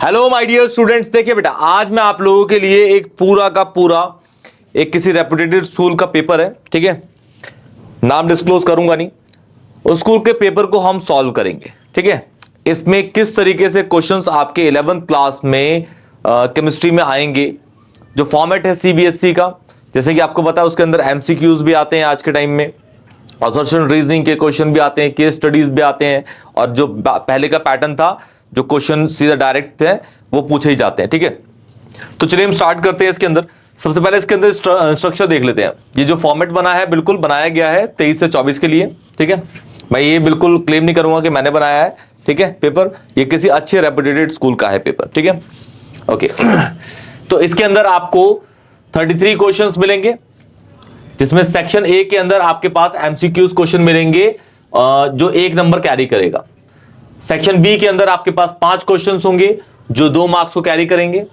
Hello my dear students, देखिए बेटा, आज मैं आप लोगों के लिए एक पूरा का पूरा एक किसी रेपुटेड स्कूल का पेपर है, ठीक है। नाम डिस्क्लोज करूंगा नहीं। उस स्कूल के पेपर को हम सॉल्व करेंगे, ठीक है। इसमें किस तरीके से क्वेश्चंस आपके 11th क्लास में केमिस्ट्री में आएंगे। जो फॉर्मेट है सीबीएसई का, जैसे कि आपको पता है, उसके अंदर एमसीक्यूज भी आते हैं आज के टाइम में, असर्शन रीजनिंग के क्वेश्चन भी आते हैं, केस स्टडीज भी आते हैं, और जो पहले का पैटर्न था, जो क्वेश्चन सीधा डायरेक्ट थे, वो पूछे ही जाते हैं, ठीक है। तो चलिए हम स्टार्ट करते हैं। इसके अंदर सबसे पहले इसके अंदर स्ट्रक्चर देख लेते हैं। ये जो फॉर्मेट बना है, बिल्कुल बनाया गया है 23 से 24 के लिए, ठीक है। मैं ये बिल्कुल क्लेम नहीं करूंगा कि मैंने बनाया है, ठीक है। पेपर ये किसी अच्छे रेपुटेड स्कूल का है पेपर, ठीक है, ओके। तो इसके अंदर आपको 33 क्वेश्चंस मिलेंगे, जिसमें सेक्शन ए के अंदर आपके पास एमसीक्यूज क्वेश्चन मिलेंगे जो 1 नंबर कैरी करेगा। सेक्शन बी के अंदर आपके पास 5 क्वेश्चंस होंगे जो 2 मार्क्स को कैरी करेंगे।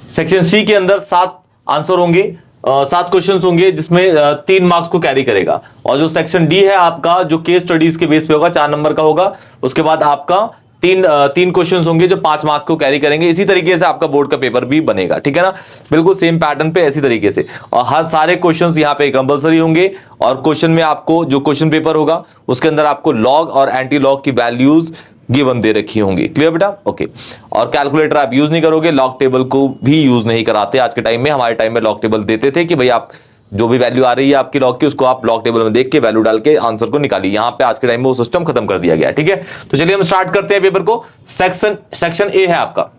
सेक्शन सी के अंदर 7 आंसर होंगे, 7 क्वेश्चंस होंगे जिसमें 3 मार्क्स को कैरी करेगा। और जो सेक्शन डी है आपका, जो केस स्टडीज के बेस पे होगा, 4 नंबर का होगा। उसके बाद आपका तीन क्वेश्चंस होंगे जो 5 मार्क्स को कैरी करेंगे। इसी तरीके से आपका बोर्ड का पेपर भी बनेगा, ठीक है ना, बिल्कुल सेम पैटर्न पे, ऐसी तरीके से। और हर सारे क्वेश्चंस यहाँ पे कंपलसरी होंगे। और क्वेश्चन में आपको जो क्वेश्चन पेपर होगा उसके अंदर आपको लॉग और एंटी लॉग की वैल्यूज गिवन दे रखी होंगी। क्लियर बेटा, ओके। और कैलकुलेटर आप यूज नहीं करोगे, लॉग टेबल को भी यूज नहीं कराते आज के टाइम में। हमारे टाइम में लॉग टेबल देते थे कि भाई आप जो भी वैल्यू आ रही है आपकी लॉग की, उसको आप लॉग टेबल में देख के वैल्यू डाल के आंसर को निकालिए। यहाँ पे आज के टाइम में वो सिस्टम खत्म कर दिया गया है, ठीक है। तो चलिए हम स्टार्ट करते हैं पेपर को। सेक्शन ए है आपका।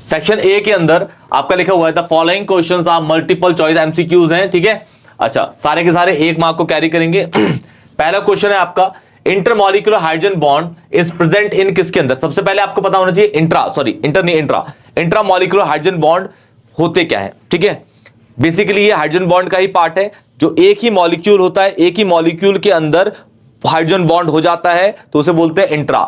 सेक्शन ए के अंदर आपका लिखा हुआ है the following questions are multiple choice MCQs हैं, ठीक है। अच्छा, सारे के सारे 1 मार्क को कैरी करेंगे। पहला क्वेश्चन है आपका, intermolecular hydrogen bond is present in किसके अंदर। सबसे पहले आपको पता होना चाहिए इंट्रामॉलिक्यूलर हाइड्रोजन बॉन्ड होते क्या है, ठीक है। बेसिकली ये हाइड्रोजन बॉन्ड का ही पार्ट है। जो एक ही मॉलिक्यूल होता है, एक ही मॉलिक्यूल के अंदर हाइड्रोजन बॉन्ड हो जाता है, तो उसे बोलते हैं इंट्रा।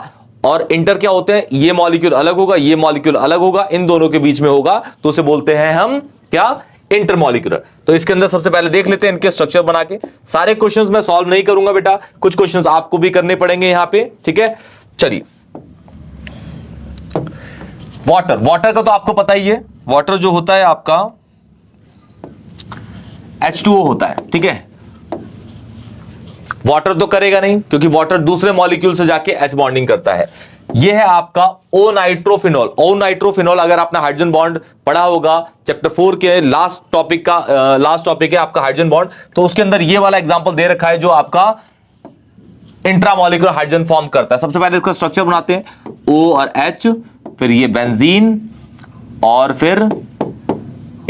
और इंटर क्या होते हैं, ये मॉलिक्यूल अलग होगा, ये मॉलिक्यूल अलग होगा, इन दोनों के बीच में होगा, तो उसे बोलते हैं हम क्या, इंटरमॉलिक्यूलर। तो इसके अंदर सबसे पहले देख लेते हैं इनके स्ट्रक्चर बना के। सारे क्वेश्चंस मैं सॉल्व नहीं करूंगा बेटा, कुछ क्वेश्चंस आपको भी करने पड़ेंगे यहां पे, ठीक है। चलिए, वाटर का तो आपको पता ही है। वाटर जो होता है आपका H2O होता है, ठीक है। वाटर तो करेगा नहीं, क्योंकि वाटर दूसरे मॉलिक्यूल से जाके H बॉन्डिंग करता है। यह है आपका ओ नाइट्रोफिनॉल। ओ नाइट्रोफिनॉल अगर आपने हाइड्रोजन बॉन्ड पढ़ा होगा चैप्टर 4 के लास्ट टॉपिक है आपका हाइड्रोजन बॉन्ड, तो उसके अंदर ये वाला एग्जांपल दे रखा है जो आपका इंट्रामॉलिक्यूलर हाइड्रोजन फॉर्म करता है। सबसे पहले इसका स्ट्रक्चर बनाते हैं, O और H, फिर ये बेंजीन, और फिर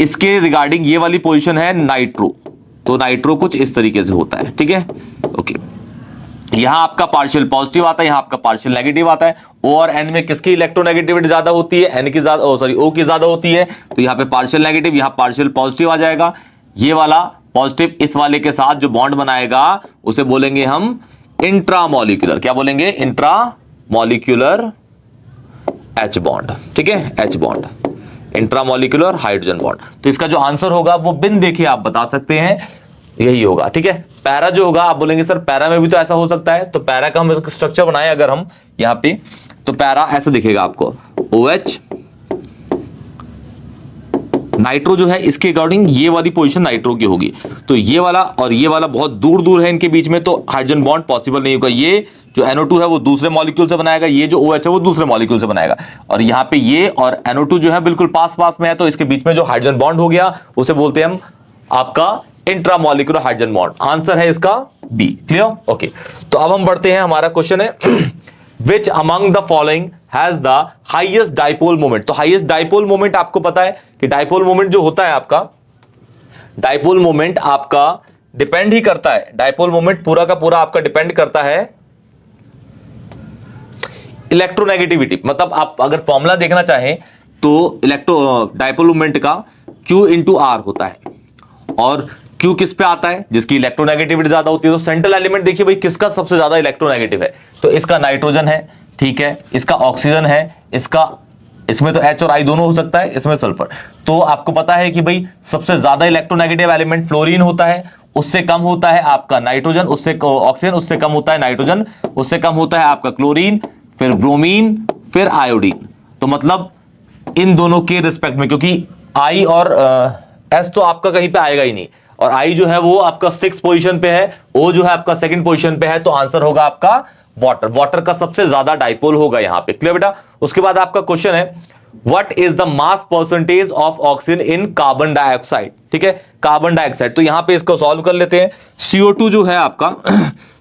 इसके रिगार्डिंग ये वाली पोजीशन है नाइट्रो। तो नाइट्रो कुछ इस तरीके से होता है, ठीक है, ओके। यहां आपका पार्शियल पॉजिटिव आता है, यहां आपका पार्शियल नेगेटिव आता है। O और N में किसकी इलेक्ट्रोनेगेटिविटी ज्यादा होती है, N की ज्यादा, O की ज्यादा होती है। तो यहां पे पार्शियल नेगेटिव, यहां पार्शियल पॉजिटिव आ जाएगा। ये वाला पॉजिटिव इस वाले के साथ जो बॉन्ड बनाएगा उसे बोलेंगे हम इंट्रामॉलिक्यूलर। क्या बोलेंगे, इंट्रामॉलिक्यूलर H बॉन्ड, ठीक है, H bond, intramolecular hydrogen bond. तो इसका जो आंसर होगा वो बिन देखे आप बता सकते हैं, यही होगा, ठीक है। पैरा जो होगा, आप बोलेंगे सर पैरा में भी तो ऐसा हो सकता है, तो पैरा का हम स्ट्रक्चर बनाए अगर हम यहां पे, तो पैरा ऐसा दिखेगा आपको, OH, नाइट्रो जो है इसके अकॉर्डिंग ये वाली पोजीशन नाइट्रो की होगी। तो ये वाला और ये वाला बहुत दूर दूर है इनके बीच में, तो हाइड्रोजन बॉन्ड पॉसिबल नहीं होगा। ये जो NO2 है वो दूसरे मॉलिक्यूल से बनाएगा, ये जो OH है वो दूसरे मॉलिक्यूल से बनाएगा। और यहाँ पे ये और NO2 जो है बिल्कुल पास पास में है, तो इसके बीच में जो हाइड्रोजन बॉन्ड हो गया उसे बोलते हैं हम आपका इंट्रामॉलिक्यूलर हाइड्रोजन बॉन्ड। आंसर है इसका बी। Clear, okay. तो अब हम बढ़ते हैं, हमारा क्वेश्चन है Which among the following has the highest dipole moment? तो हाईएस्ट डाइपोल मोमेंट आपको पता है कि डाइपोल मोमेंट जो होता है आपका, डाइपोल मोमेंट आपका डिपेंड ही करता है, डाइपोल मोमेंट पूरा का पूरा आपका डिपेंड करता है इलेक्ट्रोनेगेटिविटी। मतलब आप अगर फॉर्मूला देखना चाहें तो डाइपोल मोमेंट का Q इंटू R होता है, और Q किस पे आता है, जिसकी इलेक्ट्रोनेगेटिविटी ज्यादा होती है। तो सेंट्रल एलिमेंट देखिए भाई किसका सबसे ज्यादा इलेक्ट्रोनेगेटिव है, तो इसका नाइट्रोजन है, ठीक है, इसका ऑक्सीजन है, इसमें तो H और I दोनों हो सकता है, इसमें सल्फर। तो आपको पता है कि भाई सबसे ज्यादा इलेक्ट्रोनेगेटिव एलिमेंट फ्लोरीन होता है, उससे कम होता है आपका नाइट्रोजन, उससे ऑक्सीजन, उससे कम होता है नाइट्रोजन, उससे कम होता है आपका क्लोरीन, फिर ब्रोमीन, फिर आयोडीन। तो मतलब इन दोनों के रिस्पेक्ट में, क्योंकि I और S तो आपका कहीं पे आएगा ही नहीं, और I जो है वो आपका 6th पोजीशन पे है, O जो है आपका 2nd पोजीशन पे है, तो आंसर होगा आपका वाटर। वाटर का सबसे ज्यादा डाइपोल होगा यहां पे। क्लियर बेटा? उसके बाद आपका क्वेश्चन है what is the mass percentage of oxygen in carbon dioxide. ठीक है, कार्बन डाइऑक्साइड। तो यहां पे इसको सॉल्व कर लेते हैं। CO2 जो है आपका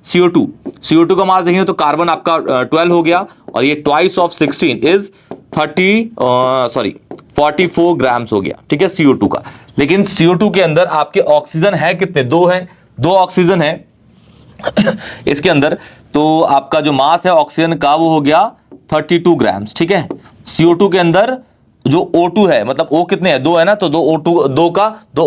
CO2 का मास देखेंगे तो कार्बन आपका 12 हो गया, और ये ट्वाइस ऑफ 16 इज 44 ग्राम्स हो गया। ठीक है, CO2 का। लेकिन CO2 के अंदर आपके ऑक्सीजन है कितने? 2 है, 2 ऑक्सीजन है इसके अंदर। तो आपका जो मास है ऑक्सीजन का वो हो गया 32 ग्राम्स। ठीक है, CO2 के अंदर जो O2 है, मतलब O कितने हैं? 2 है ना, तो 2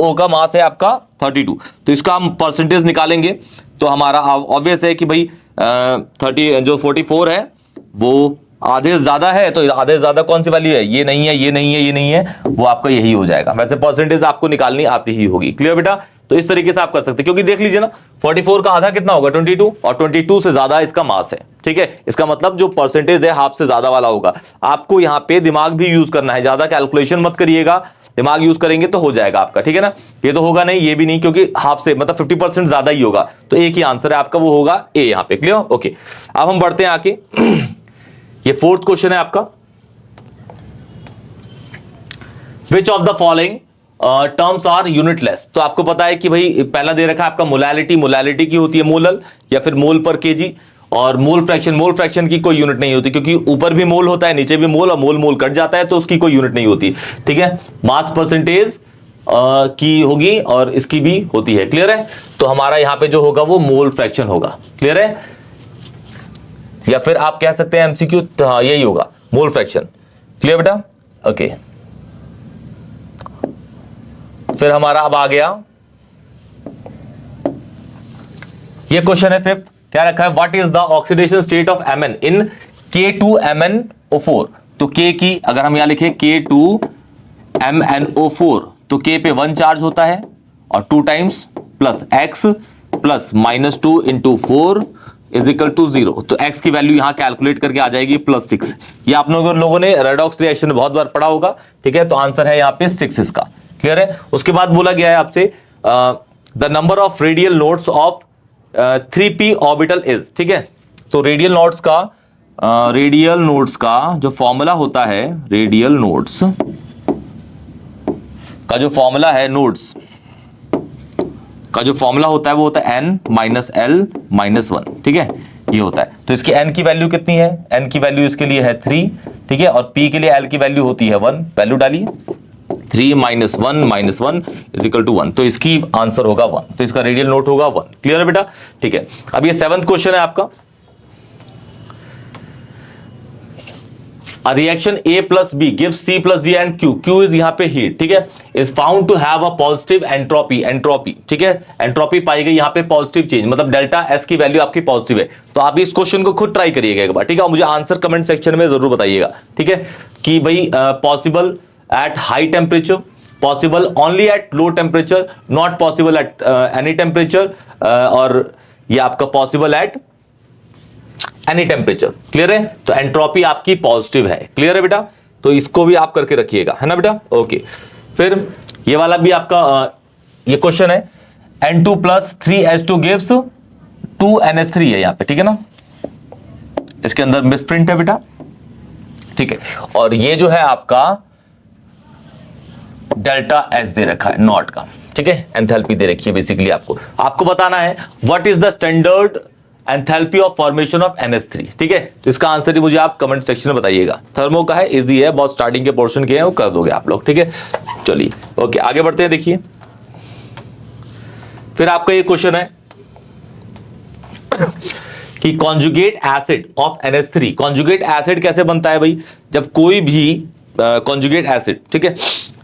O का मास है आपका 32। तो इसका हम परसेंटेज निकालेंगे तो हमारा ऑब्वियस है कि भाई 44 है वो आधे से ज्यादा है, तो आधे से ज्यादा कौन सी वैल्यू है? ये नहीं है, ये नहीं है, ये नहीं है, वो आपका यही हो जाएगा। वैसे परसेंटेज आपको निकालनी आती ही होगी। क्लियर बेटा? तो इस तरीके से आप कर सकते हैं, क्योंकि देख लीजिए ना 44 का आधा कितना होगा? 22, और 22 से ज्यादा इसका मास है। ठीक है, इसका मतलब जो परसेंटेज है हाफ से ज्यादा वाला होगा। आपको यहाँ पे दिमाग भी यूज करना है, ज्यादा कैलकुलेशन मत करिएगा, दिमाग यूज करेंगे तो हो जाएगा आपका। ठीक है ना, ये तो होगा नहीं, ये भी नहीं, क्योंकि हाफ से मतलब 50% ज्यादा ही होगा, तो एक ही आंसर है आपका, वो होगा ए यहाँ पे। क्लियर? ओके, अब हम बढ़ते हैं आके ये 4th क्वेश्चन है आपका। Which of the following terms are unitless. तो आपको पता है कि भाई पहला दे रखा है आपका मोलैलिटी। मोलैलिटी की होती है मोलल या फिर मोल पर केजी, और मोल फ्रैक्शन की कोई यूनिट नहीं होती, क्योंकि ऊपर भी मोल होता है, नीचे भी मोल, और मोल कट जाता है तो उसकी कोई यूनिट नहीं होती। ठीक है, मास परसेंटेज की होगी और इसकी भी होती है। क्लियर है? तो हमारा यहां पे जो होगा वो मोल फ्रैक्शन होगा। क्लियर है? या फिर आप कह सकते हैं MCQ, हाँ यही होगा, मोल फ्रैक्शन। क्लियर बेटा? ओके, फिर हमारा अब आ गया ये क्वेश्चन है 5th। क्या रखा है? What is the oxidation state of Mn in K2MnO4। तो K की अगर हम यहां लिखे K2MnO4, तो K पे 1 चार्ज होता है, और 2 times plus X plus -2 into 4 is equal to 0। तो X की वैल्यू यहां कैलकुलेट करके आ जाएगी +6। ये आप लोगों ने रेडॉक्स रिएक्शन में बहुत बार पढ़ा होगा। ठीक है, तो आंसर है यहां पे 6 इसका। क्लियर है? उसके बाद बोला गया है आपसे the number of radial nodes of 3p orbital is. ठीक है, तो रेडियल नोड्स का जो फॉर्मूला होता है, रेडियल नोड्स का जो फॉर्मूला है, नोड्स का जो फॉर्मूला होता है वो होता है n - l - 1। ठीक है, ये होता है। तो इसकी n की वैल्यू कितनी है? n की वैल्यू इसके लिए है 3। ठीक है, और p के लिए l की वैल्यू होती है 1। वैल्यू डालिए, 3 - 1 - 1 इज इक्वल टू 1। तो इसकी आंसर होगा 1, तो इसका रेडियल नोट होगा 1। क्लियर है बेटा? ठीक है, अब ये 7th क्वेश्चन है आपका। A reaction A plus B gives C plus D and Q. Q is यहाँ पे heat, ठीक है, is found to have a positive entropy. Entropy, ठीक है, एंट्रोपी पाई गई यहाँ पे पॉजिटिव चेंज, मतलब डेल्टा S की वैल्यू आपकी पॉजिटिव है। तो आप इस क्वेश्चन को खुद ट्राई करिएगा एक बार। ठीक है, मुझे आंसर कमेंट सेक्शन में जरूर बताइएगा। ठीक है, कि भाई possible at high temperature, possible only at low temperature, not possible at any temperature, और ये आपका possible at any temperature. Clear है? तो एंट्रोपी आपकी पॉजिटिव है। क्लियर है बेटा? तो इसको भी आप करके रखिएगा, है ना बेटा? ओके, फिर ये वाला भी आपका ये क्वेश्चन है N2 + 3H2 गिव्स 2NH3 है यहाँ पे। ठीक है ना, इसके अंदर मिसप्रिंट है बेटा। ठीक है, और ये जो है आपका डेल्टा S दे रखा है नॉट का। ठीक है, एंथैल्पी दे रखी है बेसिकली। आपको बताना है what is the standard enthalpy of formation of NH3। ठीक है, तो इसका आंसर ही मुझे आप कमेंट सेक्शन में बताइएगा। थर्मो का है, इजी है, बहुत स्टार्टिंग के पोर्शन के हैं, वो कर दोगे आप लोग। ठीक है, चलिए ओके, आगे बढ़ते हैं। देखिए, फिर आपका ये क्वेश्चन है कि conjugate acid of NH3। Conjugate acid कैसे बनता है भाई? जब कोई भी कॉन्जुगेट एसिड, ठीक है,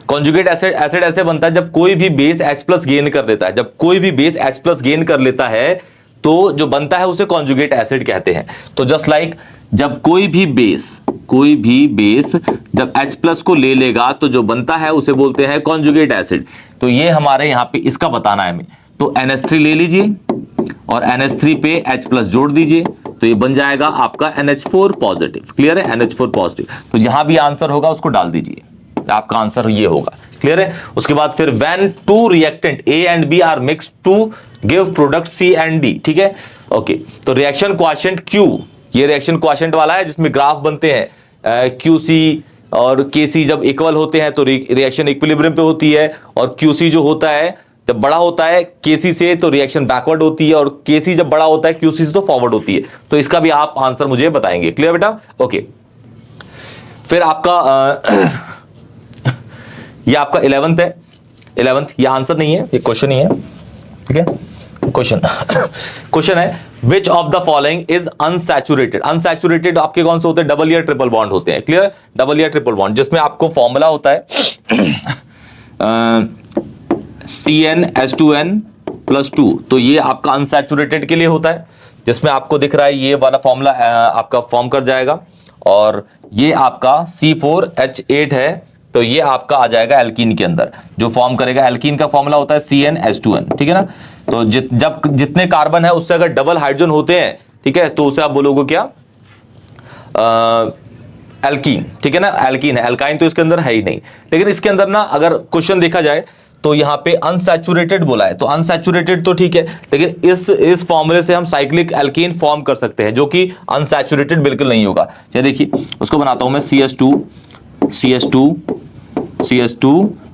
कॉन्जुगेट एसिड ऐसे बनता है जब कोई भी बेस H+ गेन कर लेता है। जब कोई भी बेस H+ गेन कर लेता है तो जो बनता है उसे कॉन्जुगेट एसिड कहते हैं। तो जस्ट लाइक जब कोई भी बेस जब H+ को ले लेगा तो जो बनता है उसे बोलते हैं कॉन्जुगेट एसिड। तो ये हमारे यहाँ पे इसका बताना है हमें। तो NH3 ले लीजिए और NH3 पे H+ जोड़ दीजिए, तो ये बन जाएगा आपका NH4 पॉजिटिव। क्लियर है, NH4 पॉजिटिव। तो यहां भी आंसर होगा उसको डाल दीजिए, आपका आंसर ये होगा। क्लियर है। उसके बाद फिर when two reactant A and B are mixed to give product C and D। ठीक है, ओके। तो रिएक्शन क्वोशिएंट Q, ये रिएक्शन क्वोशिएंट वाला है जिसमें ग्राफ बनते हैं QC और KC जब इक्वल होते हैं तो रिएक्शन इक्विलिब्रियम पे होती है, और QC जो होता है जब बड़ा होता है KC से तो रिएक्शन बैकवर्ड होती है, और KC जब बड़ा होता है QC से तो फॉरवर्ड होती है। तो इसका भी आप आंसर मुझे बताएंगे। क्लियर बेटा, ओके। फिर आपका ये आपका 11th है। 11th ये आंसर नहीं है, ये क्वेश्चन ही है। ठीक है, क्वेश्चन है विच of the following is unsaturated. Unsaturated आपके कौन से होते हैं? डबल या ट्रिपल बॉन्ड होते हैं। क्लियर, डबल या ट्रिपल बॉन्ड, जिसमें आपको फॉर्मूला होता है CnH2n+2। तो ये आपका अनसैचुरेटेड के लिए होता है, जिसमें आपको दिख रहा है ये वाला फॉर्मूला आपका फॉर्म कर जाएगा। और ये आपका C4H8 है, तो ये आपका आ जाएगा एल्कीन के अंदर, जो फॉर्म करेगा। एल्कीन का फॉर्मूला होता है CnH2n। ठीक है ना। तो जब जितने कार्बन है उससे अगर डबल हाइड्रोजन होते हैं, ठीक है, तो उसे आप बोलोगे क्या? एल्कीन। ठीक है ना, एल्कीन है। एल्काइन तो इसके अंदर है ही नहीं। लेकिन इसके अंदर ना अगर क्वेश्चन देखा जाए तो यहाँ पे अनसैचुरेटेड बोला है, तो अनसैचुरेटेड तो ठीक है, लेकिन इस फॉर्मूले से हम साइक्लिक एल्कीन फॉर्म कर सकते हैं, जो कि अनसैचुरेटेड बिल्कुल नहीं होगा। चलिए देखिए, उसको बनाता हूं मैं CH2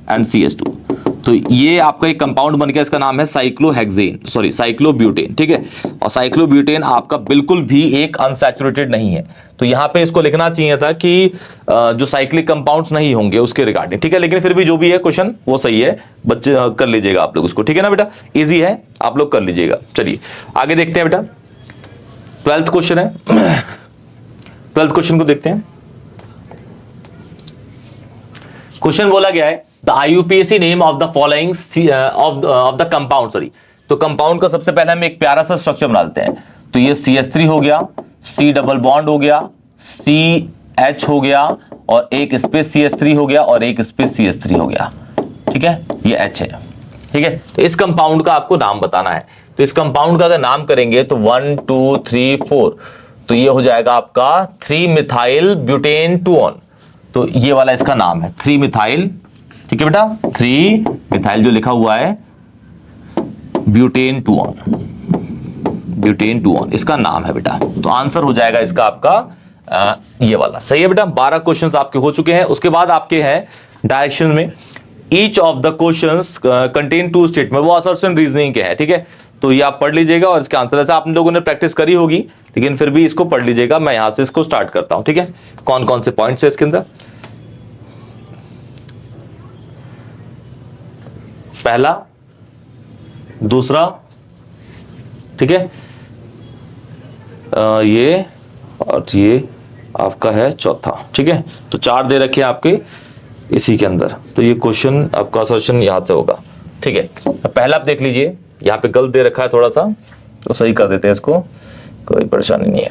एंड CH2। तो ये आपका एक कंपाउंड बन गया, इसका नाम है साइक्लोब्यूटेन। ठीक है, और साइक्लोब्यूटेन आपका बिल्कुल भी एक अनसैचुरेटेड नहीं है। तो यहाँ पे इसको लिखना चाहिए था कि जो साइक्लिक कंपाउंड्स नहीं होंगे उसके रिगार्डिंग। ठीक है, लेकिन फिर भी जो भी है क्वेश्चन वो सही है, बच्चे कर लीजिएगा आप लोग उसको। ठीक है ना बेटा, इजी है, आप लोग कर लीजिएगा। चलिए आगे देखते हैं बेटा, 12th क्वेश्चन है। 12th क्वेश्चन को देखते हैं। क्वेश्चन बोला गया है the IUPAC name of the following of the compound. Sorry, तो कंपाउंड का सबसे पहले हम एक प्यारा सा स्ट्रक्चर बनाते हैं। तो ये CH3 हो गया, C डबल बॉन्ड हो गया, CH हो गया, और एक स्पेस CH3 हो गया, और एक स्पेस CH3 हो गया। ठीक है, ये H है। ठीक है, तो इस कंपाउंड का आपको नाम बताना है। तो इस कंपाउंड का अगर नाम करेंगे तो 1 2 3 4, तो ये हो जाएगा आपका 3-मिथाइल ब्यूटेन 2-on। तो ये वाला इसका नाम है 3-मिथाइल। ठीक है बेटा, 3-मिथाइल जो लिखा हुआ है ब्यूटेन 2-on, इसका नाम है बेटा। तो आंसर हो जाएगा इसका आपका ये वाला। सही है बेटा, 12 क्वेश्चंस आपके हो चुके हैं। उसके बाद आपके हैं डायरेक्शन में each of the questions contain 2 statement, वो असर्शन रीजनिंग के हैं। ठीक है, तो ये आप पढ़ लीजिएगा और इसके आंसर, ऐसा आप लोगों ने प्रैक्टिस करी होगी, लेकिन फिर भी इसको पढ़ लीजिएगा। मैं यहां से इसको स्टार्ट करता हूं। ठीक है, कौन कौन से पॉइंट्स है इसके अंदर? पहला, दूसरा, ठीक है, ये और ये आपका है चौथा। ठीक है, तो 4 दे रखे हैं आपके इसी के अंदर। तो ये क्वेश्चन आपका असर्शन यहां से होगा। ठीक है, पहला आप देख लीजिए, यहाँ पे गलत दे रखा है थोड़ा सा, तो सही कर देते हैं इसको, कोई परेशानी नहीं है।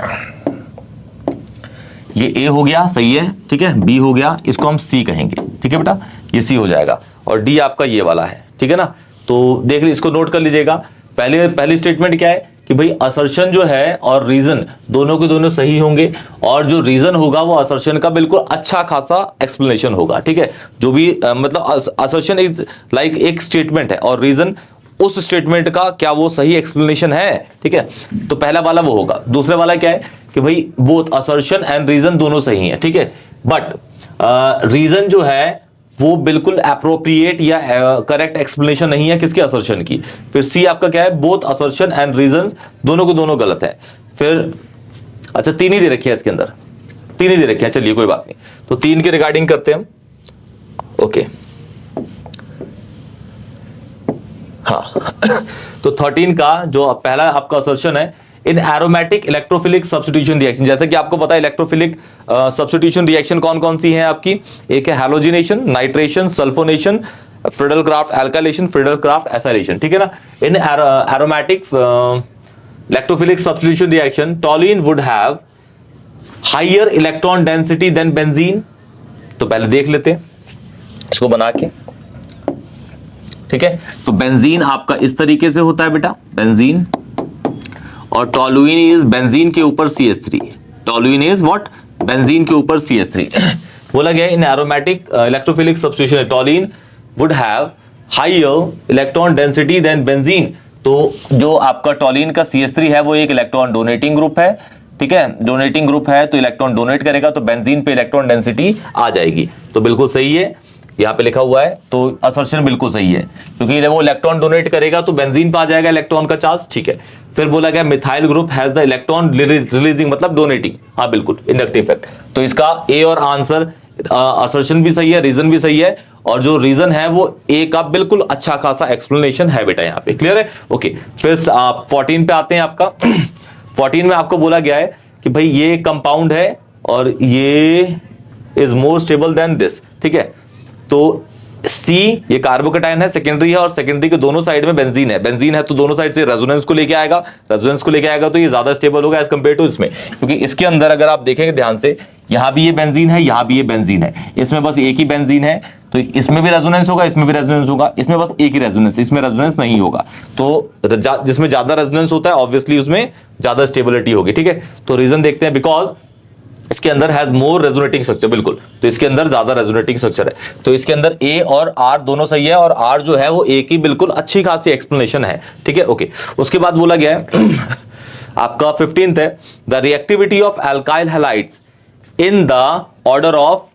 ये A हो गया, सही है। ठीक है, B हो गया, इसको हम C कहेंगे। ठीक है बेटा, ये C हो जाएगा, और D आपका ये वाला है। ठीक है ना, तो देख लीजिए, इसको नोट कर लीजिएगा। पहली स्टेटमेंट क्या है कि भाई असर्शन जो है और रीजन दोनों के दोनों सही होंगे, और जो रीजन होगा वो असर्शन का बिल्कुल अच्छा खासा एक्सप्लेनेशन होगा। ठीक है, जो भी मतलब असर्शन इज लाइक एक स्टेटमेंट है, और रीजन उस स्टेटमेंट का क्या वो सही एक्सप्लेनेशन है। ठीक है, तो पहला वाला वो होगा। दूसरे वाला क्या है कि भाई बोथ असर्शन एंड रीजन दोनों सही हैं। ठीक है, बट रीजन जो है वो बिल्कुल एप्रोप्रिएट या करेक्ट एक्सप्लेनेशन नहीं है किसके? असर्शन की। फिर सी आपका क्या है? बोथ असर्शन एंड रीजन दोनों के दोनों गलत है। फिर अच्छा 3 ही दे रखी है इसके अंदर, 3 ही दे रखी है। चलिए कोई बात नहीं, तो 3 के रिगार्डिंग करते हैं हम। ओके हाँ तो 13 का जो पहला आपका असर्शन है, इन एरोमेटिक इलेक्ट्रोफिलिक सब्स्टिट्यूशन रिएक्शन, जैसे कि आपको पता है इलेक्ट्रोफिलिक सब्स्टिट्यूशन रिएक्शन कौन कौन सी है आपकी? एक है halogenation, nitration, sulphonation, Friedel Crafts alkylation, Friedel Crafts acylation. ठीक है ना, in aromatic electrophilic substitution reaction toluene would have higher electron density than benzene. तो पहले देख लेते हैं इसको बना के। ठीक है, तो बेंजीन आपका इस तरीके से होता है बेटा, बेंजीन, और टोलुइन इज बेंजीन के ऊपर CH3। Toluene is what? Benzene के ऊपर CH3। बोला गया in aromatic electrophilic substitution toluene would have higher electron density than benzene. तो जो आपका टोलुइन का CH3 है वो एक इलेक्ट्रॉन डोनेटिंग ग्रुप है, ठीक है, डोनेटिंग ग्रुप है तो इलेक्ट्रॉन डोनेट करेगा तो बेंजीन पे इलेक्ट्रॉन डेंसिटी आ जाएगी। तो बिल्कुल सही है, यहाँ पे लिखा हुआ है, तो असर्शन बिल्कुल सही है क्योंकि वो इलेक्ट्रॉन डोनेट करेगा तो बेंजीन पे आ जाएगा इलेक्ट्रॉन का चार्ज, ठीक है। फिर बोला गया methyl group has the electron releasing मतलब डोनेटिंग, हाँ बिल्कुल इंडक्टिव इफेक्ट। तो इसका ए और आंसर असर्शन भी सही है, रीजन भी सही है, और जो रीजन है वो ए का बिल्कुल अच्छा खासा एक्सप्लेनेशन है बेटा यहाँ पे, क्लियर है। ओके, फिर 14 पे आते हैं आपका। 14 में आपको बोला गया है कि भाई ये कंपाउंड है और ये is more stable then this, ठीक है। तो सी ये कार्बोकेटाइन है, सेकेंडरी है, और सेकेंडरी के दोनों साइड में बेंजीन है। बेंजीन है तो दोनों साइड से रेजोनेंस को लेके आएगा, रेजोनेंस को लेके आएगा तो ये ज्यादा स्टेबल होगा एज कंपेयर टू इसमें, क्योंकि इसके अंदर अगर आप देखेंगे ध्यान से, यहां भी ये बेंजीन है, यहां भी ये बेंजीन है, इसमें बस एक ही बेंजीन है, तो इसमें भी रेजोनेंस होगा, इसमें भी रेजोनेंस होगा, इसमें बस एक ही रेजोनेंस, इसमें रेजोनेंस नहीं होगा। तो जिसमें ज्यादा रेजोनेंस होता है ऑब्वियसली उसमें ज्यादा स्टेबिलिटी होगी, ठीक है। तो रीजन देखते हैं, बिकॉज इसके अंदर हैज मोर रेजोनेटिंग स्ट्रक्चर, बिल्कुल, तो इसके अंदर ज्यादा रेजोनेटिंग स्ट्रक्चर है, तो इसके अंदर ए और आर दोनों सही है, और आर जो है वो ए की बिल्कुल अच्छी खासी एक्सप्लेनेशन है, ठीक है। ओके, उसके बाद बोला गया है आपका 15th है the reactivity of alkyl halides in the order of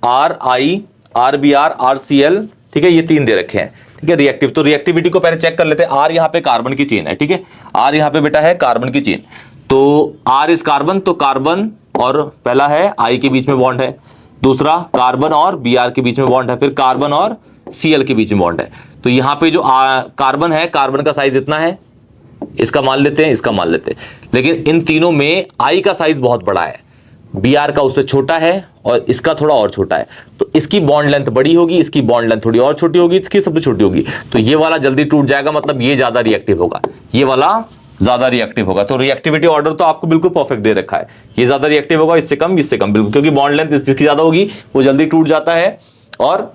RI, RBr, RCl, ठीक है, ये 3 दे रखे हैं, ठीक है। रिएक्टिव, तो रिएक्टिविटी को पहले चेक कर लेते हैं। आर यहाँ पे कार्बन की चेन है, ठीक है, आर यहाँ पे बेटा है कार्बन की चेन, तो आर इज कार्बन, तो कार्बन और पहला है आई के बीच में बॉन्ड है, दूसरा कार्बन और Br के बीच में बॉन्ड है, फिर कार्बन और Cl के बीच में बॉन्ड है। तो यहाँ पे जो कार्बन है, कार्बन का साइज इतना है, इसका मान लेते हैं, इसका मान लेते हैं, लेकिन इन तीनों में आई का साइज बहुत बड़ा है, Br का उससे छोटा है और इसका थोड़ा और छोटा है, तो इसकी बॉन्ड लेंथ बड़ी होगी, इसकी बॉन्ड लेंथ थोड़ी और छोटी होगी, इसकी सबसे छोटी होगी, तो ये वाला जल्दी टूट जाएगा, मतलब ये ज्यादा रिएक्टिव होगा, ये वाला ज्यादा रिएक्टिव होगा। तो रिएक्टिविटी ऑर्डर तो आपको बिल्कुल परफेक्ट दे रखा है, ये ज्यादा रिएक्टिव होगा, इससे कम, इससे कम, बिल्कुल, क्योंकि बॉन्ड लेंथ जिसकी ज्यादा होगी वो जल्दी टूट जाता है और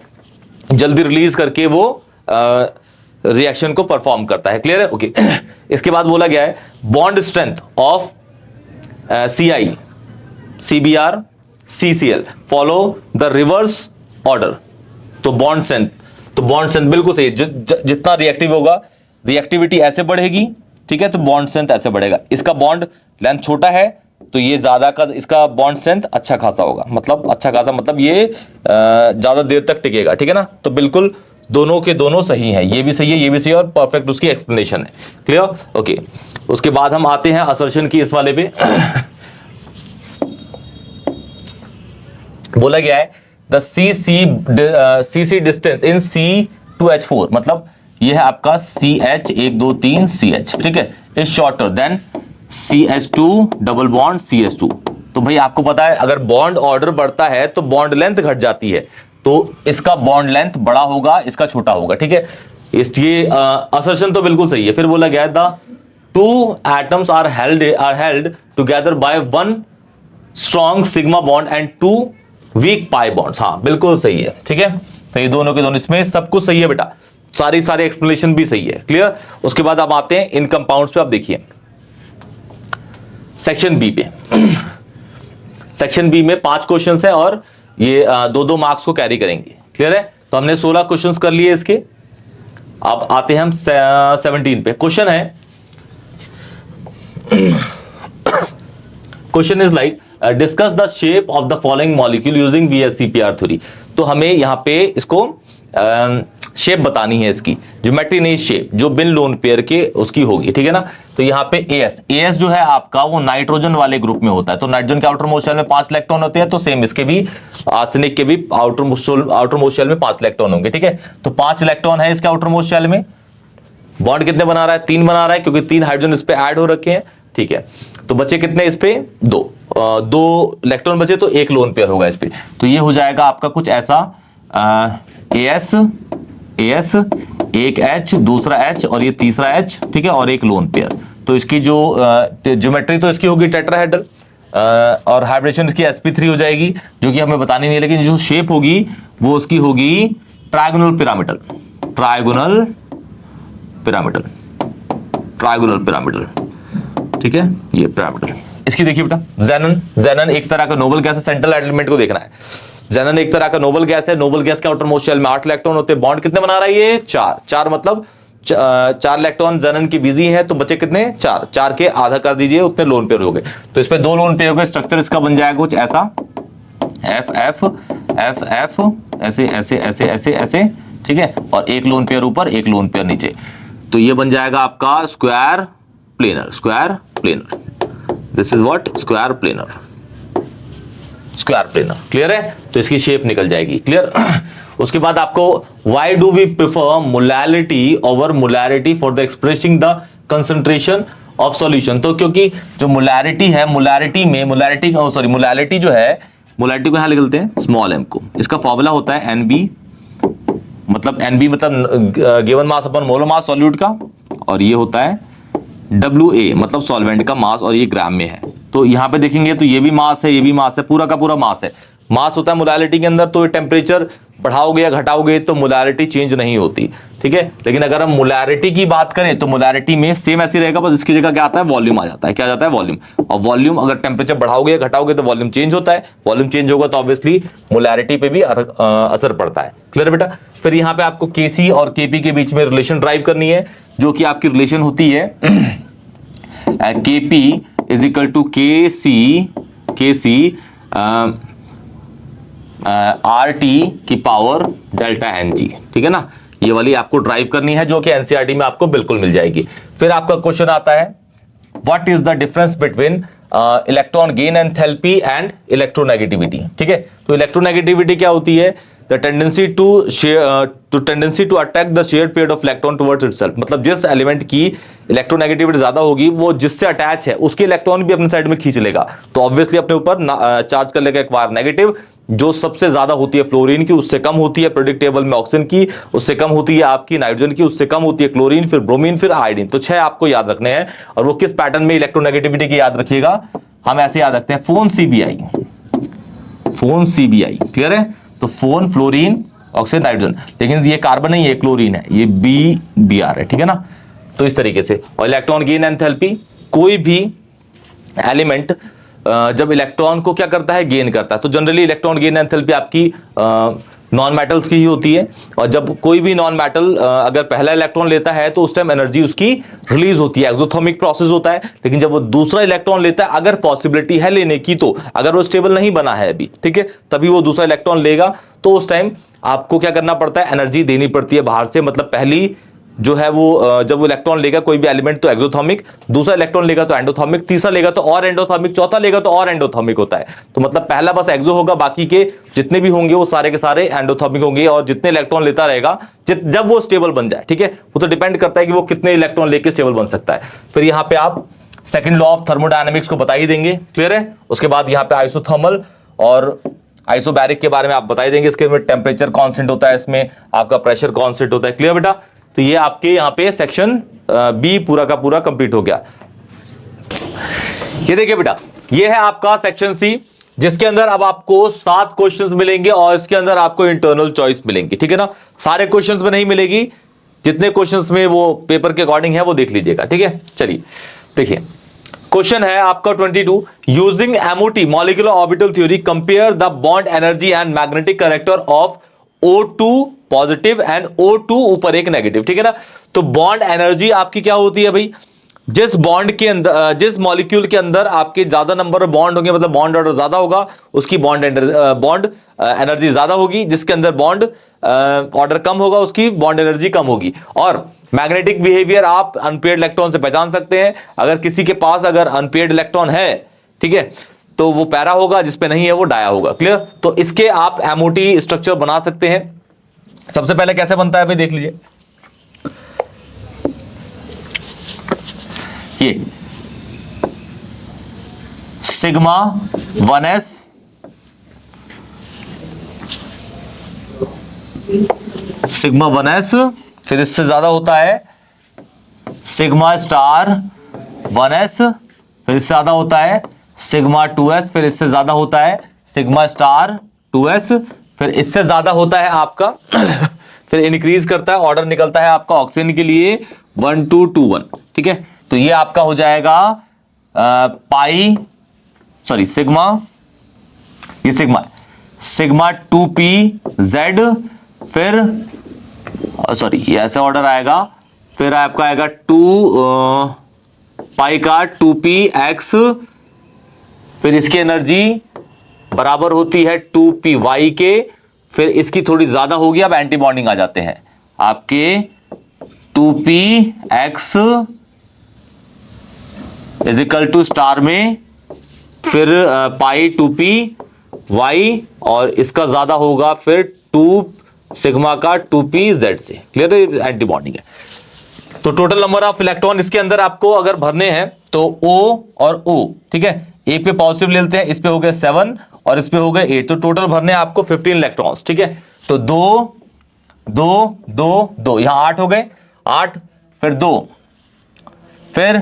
जल्दी रिलीज करके वो रिएक्शन को परफॉर्म करता है, क्लियर है। ओके, इसके बाद बोला गया है bond strength of CI, CBr, CCl follow the reverse order. तो बॉन्ड स्ट्रेंथ बिल्कुल सही है, जितना रिएक्टिव होगा रिएक्टिविटी ऐसे बढ़ेगी, ठीक है, तो बॉन्ड स्ट्रेंथ ऐसे बढ़ेगा। इसका बॉन्ड लेंथ छोटा है तो ये ज्यादा का, इसका बॉन्ड स्ट्रेंथ अच्छा खासा होगा, मतलब अच्छा खासा मतलब ये ज्यादा देर तक टिकेगा, ठीक है ना। तो बिल्कुल दोनों के दोनों सही हैं, ये भी सही है, ये भी सही है, और परफेक्ट उसकी एक्सप्लेनेशन है, क्लियर। ओके, उसके बाद हम आते हैं असर्शन की इस वाले पे। बोला गया है the CC distance in C2H4, मतलब ये है आपका CH 1 2 3 CH, ठीक है, is shorter than CH2 double bond CH2। तो भाई आपको पता है अगर बॉन्ड ऑर्डर बढ़ता है तो बॉन्ड लेंथ घट जाती है, तो इसका बॉन्ड लेंथ बड़ा होगा, इसका छोटा होगा, ठीक है। इसलिए असर्शन तो बिल्कुल सही है। फिर बोला गया the 2 atoms are held together by 1 strong sigma bond and 2 weak pi bonds, हाँ बिल्कुल सही है, ठीक है। तो ये दोनों के दोनों, इसमें सब कुछ सही है बेटा, सारी एक्सप्लेनेशन भी सही है, क्लियर। उसके बाद आप आते हैं इन कंपाउंड्स पे, आप देखिए सेक्शन बी पे। सेक्शन बी में 5 क्वेश्चंस है और ये 2-2 मार्क्स को कैरी करेंगे, क्लियर है। तो हमने 16 क्वेश्चंस कर लिए इसके। अब आते हैं हम 17 पे। क्वेश्चन है, question is like discuss the shape of the following molecule using VSEPR theory. तो हमें यहां पे इसको शेप बतानी है, इसकी ज्योमेट्री नहीं, शेप जो बिन लोन पेयर के उसकी होगी, ठीक है ना। तो यहाँ पे AS जो है आपका वो नाइट्रोजन वाले ग्रुप में होता है, तो नाइट्रोजन के आउटर मोस्ट शेल में 5 इलेक्ट्रॉन होते हैं, तो सेम इसके भी आर्सेनिक के भी आउटर मोस्ट शेल में 5 इलेक्ट्रॉन होंगे, ठीक है। तो 5 इलेक्ट्रॉन है इसके आउटर मोस्ट शेल में, बॉन्ड कितने बना रहा है, 3 बना रहा है, क्योंकि 3 हाइड्रोजन इस पे ऐड हो रखे हैं, ठीक है। तो बचे कितने इस पे, 2 इलेक्ट्रॉन बचे, तो 1 लोन पेयर होगा इस पे। तो ये हो जाएगा आपका कुछ ऐसा, AS एक H, दूसरा H और ये तीसरा H, ठीक है, और 1 लोन पेयर। तो इसकी जो ज्योमेट्री तो इसकी होगी टेट्राहेड्रल, और हाइब्रिडेशन इसकी sp3 हो जाएगी, जो कि हमें बतानी नहीं है, लेकिन जो शेप होगी वो उसकी होगी ट्रायगोनल पिरामिडल, ट्रायगोनल पिरामिडल। ठीक है, ये पिरामिडल। इसकी देखिए बेटा, ज़ेनन एक तरह का नोबल गैस है, सेंट्रल एलिमेंट को देखना है। ज़ेनन एक तरह का नोबल गैस है, नोबल गैस के आउटर मोस्ट शेल में 8 इलेक्ट्रॉन होते हैं। बॉन्ड कितने बना रहा है ये? 4 मतलब 4 इलेक्ट्रॉन ज़ेनन की बिजी है, तो बचे कितने? 4 के आधा कर दीजिए, उतने लोन पेयर हो गए। तो इस पे 2 लोन पेयर हो गए। स्ट्रक्चर इसका बन जाएगा कुछ ऐसा, एफ एफ एफ एफ, ऐसे ऐसे ऐसे ऐसे ऐसे, ठीक है, और एक लोन पेयर ऊपर, एक लोन पेयर नीचे। तो ये बन जाएगा आपका square planar, square planar. This is what? Square planar, square planar. Clear है? तो इसकी शेप निकल जाएगी। क्लियर? उसके बाद आपको why do we prefer molality over molarity for the expressing the concentration of solution? तो क्योंकि जो मोलैरिटी है, मोलैरिटी में मोलैरिटी जो है, मोलैरिटी को यहां लिखते हैं स्मॉल m को। इसका फॉर्मूला होता है NB, मतलब NB मतलब given mass upon molar mass solute का, और ये होता है WA मतलब सॉल्वेंट का मास, और ये ग्राम में है। तो यहां पे देखेंगे तो ये भी मास है, ये भी मास है, पूरा का पूरा मास है। मास होता है मोलैलिटी के अंदर, तो टेम्परेचर बढ़ाओगे या घटाओगे तो मोलैलिटी चेंज नहीं होती, ठीक है। लेकिन अगर हम मोलैरिटी की बात करें तो मोलैरिटी में सेम ऐसे रहेगा, बस इसकी जगह क्या आता है? वॉल्यूम आ जाता है। क्या जाता है? वॉल्यूम। और वॉल्यूम अगर टेम्परेचर बढ़ाओगे या घटाओगे तो वॉल्यूम चेंज होता है। वॉल्यूम चेंज होगा तो ऑब्वियसली मोलैरिटी पे भी असर पड़ता है। क्लियर बेटा? फिर यहाँ पे आपको Kc और Kp के बीच में रिलेशन ड्राइव करनी है, जो कि आपकी रिलेशन होती है Kp is equal to Kc RT की पावर डेल्टा Ng, ठीक है ना। ये वाली आपको ड्राइव करनी है, जो कि एनसीईआरटी में आपको बिल्कुल मिल जाएगी। फिर आपका क्वेश्चन आता है, what is the difference between electron gain enthalpy and electronegativity? ठीक है, तो इलेक्ट्रोनेगेटिविटी क्या होती है? The tendency to attack the shared pair of electron towards itself. मतलब जिस एलिमेंट की इलेक्ट्रोनेगेटिविटी ज्यादा होगी, वो जिससे अटैच है उसके इलेक्ट्रॉन भी अपने साइड में खींच लेगा, तो ऑब्वियसली अपने ऊपर चार्ज कर लेगा एक बार नेगेटिव। जो सबसे ज्यादा होती है फ्लोरीन की, उससे कम होती है पीरियोडिक टेबल में ऑक्सीजन की, उससे कम होती है आपकी नाइट्रोजन की, उससे कम होती है क्लोरीन, फिर ब्रोमीन, फिर आयोडीन। तो 6 आपको याद रखने हैं। और वो किस पैटर्न में इलेक्ट्रोनेगेटिविटी की याद रखिएगा, हम ऐसे याद रखते हैं, फोन CBI। क्लियर है? तो फोन फ्लोरीन ऑक्सीजन नाइट्रोजन, लेकिन ये कार्बन नहीं है, क्लोरीन है, ये BR है, ठीक है ना। तो इस तरीके से। और इलेक्ट्रॉन गेन एंथैल्पी, कोई भी एलिमेंट जब इलेक्ट्रॉन को क्या करता है? गेन करता है। तो जनरली इलेक्ट्रॉन गेन एंथैल्पी आपकी नॉन मेटल्स की ही होती है। और जब कोई भी नॉन मेटल अगर पहला इलेक्ट्रॉन लेता है तो उस टाइम एनर्जी उसकी रिलीज होती है, एक्सोथर्मिक प्रोसेस होता है। लेकिन जब वो दूसरा इलेक्ट्रॉन लेता है, अगर पॉसिबिलिटी है लेने की, तो अगर वो स्टेबल नहीं बना है अभी, ठीक है, तभी वो दूसरा इलेक्ट्रॉन लेगा, तो उस टाइम आपको क्या करना पड़ता है? एनर्जी देनी पड़ती है बाहर से। मतलब पहली जो है वो जब वो इलेक्ट्रॉन लेगा कोई भी एलिमेंट, तो एक्सोथर्मिक, दूसरा इलेक्ट्रॉन लेगा तो एंडोथर्मिक, तीसरा लेगा तो और एंडोथर्मिक, चौथा लेगा तो और एंडोथर्मिक होता है। तो मतलब पहला बस एक्सो होगा, बाकी के जितने भी होंगे वो सारे के सारे एंडोथर्मिक होंगे। और जितने इलेक्ट्रॉन लेता रहेगा जब वो स्टेबल बन जाए, ठीक है, वो तो डिपेंड करता है कि वो कितने इलेक्ट्रॉन लेके स्टेबल बन सकता है। फिर यहाँ पे आप सेकंड लॉ ऑफ थर्मोडायनेमिक्स को बता ही देंगे। क्लियर है? उसके बाद यहाँ पे आइसोथर्मल और आइसोबैरिक के बारे में आप बता ही देंगे। इसके में टेम्परेचर कांस्टेंट होता है, इसमें आपका प्रेशर कांस्टेंट होता है। क्लियर बेटा? तो ये आपके यहाँ पे सेक्शन बी पूरा का पूरा कंप्लीट हो गया। ये देखिए बेटा, ये है आपका सेक्शन सी, जिसके अंदर अब आपको 7 क्वेश्चंस मिलेंगे और इसके अंदर आपको इंटरनल चॉइस मिलेंगी, ठीक है ना। सारे क्वेश्चंस में नहीं मिलेगी, जितने क्वेश्चंस में वो पेपर के अकॉर्डिंग है वो देख लीजिएगा, ठीक है। चलिए देखिए, क्वेश्चन है आपका 22, using MOT molecular orbital theory compare the bond energy and magnetic character of O2 positive and O2 ऊपर एक नेगेटिव, ठीक है ना। तो बॉन्ड एनर्जी आपकी क्या होती है भाई? जिस बॉन्ड के अंदर, जिस मॉलिक्यूल के अंदर आपके ज्यादा नंबर ऑफ बॉन्ड होंगे, मतलब बॉन्ड ऑर्डर ज्यादा होगा, उसकी बॉन्ड एनर्जी ज्यादा होगी। जिसके अंदर बॉन्ड ऑर्डर कम होगा, उसकी बॉन्ड एनर्जी कम होगी। और मैग्नेटिक बिहेवियर आप अनपेयर्ड इलेक्ट्रॉन से पहचान सकते हैं। अगर किसी के पास अगर अनपेयर्ड इलेक्ट्रॉन है, ठीक है, तो वो पैरा होगा, जिसपे नहीं है वो डाया होगा। क्लियर? तो इसके आप MOT स्ट्रक्चर बना सकते हैं। सबसे पहले कैसे बनता है भाई, देख लीजिए। ये सिग्मा 1s फिर इससे ज्यादा होता है सिग्मा स्टार 1s, फिर इससे ज्यादा होता है सिग्मा 2s, फिर इससे ज्यादा होता है सिग्मा स्टार 2s, फिर इससे ज्यादा होता है आपका फिर इंक्रीज करता है, ऑर्डर निकलता है आपका ऑक्सीजन के लिए 1 2 2 1, ठीक है। तो ये आपका हो जाएगा पाई सॉरी सिग्मा, ये सिग्मा 2p/z, फिर सॉरी ये ऐसा ऑर्डर आएगा, फिर आपका आएगा 2 पाई का 2px, फिर इसकी एनर्जी बराबर होती है 2py के, फिर इसकी थोड़ी ज्यादा होगी, अब एंटी बॉन्डिंग आ जाते हैं आपके 2px is equal to star में, फिर पाई 2py, और इसका ज्यादा होगा फिर 2 सिग्मा का 2pz से। क्लियर है, एंटी बॉन्डिंग है। तो टोटल नंबर ऑफ इलेक्ट्रॉन इसके अंदर आपको अगर भरने हैं तो O और O, ठीक है, एक पे पॉजिटिव ले लेते हैं, इस पे हो गए 7 और इस पे हो गए 8, तो टोटल भरने आपको 15 इलेक्ट्रॉन्स, ठीक है। तो 2 2 2 2, यहां 8 हो गए, 8 फिर 2 फिर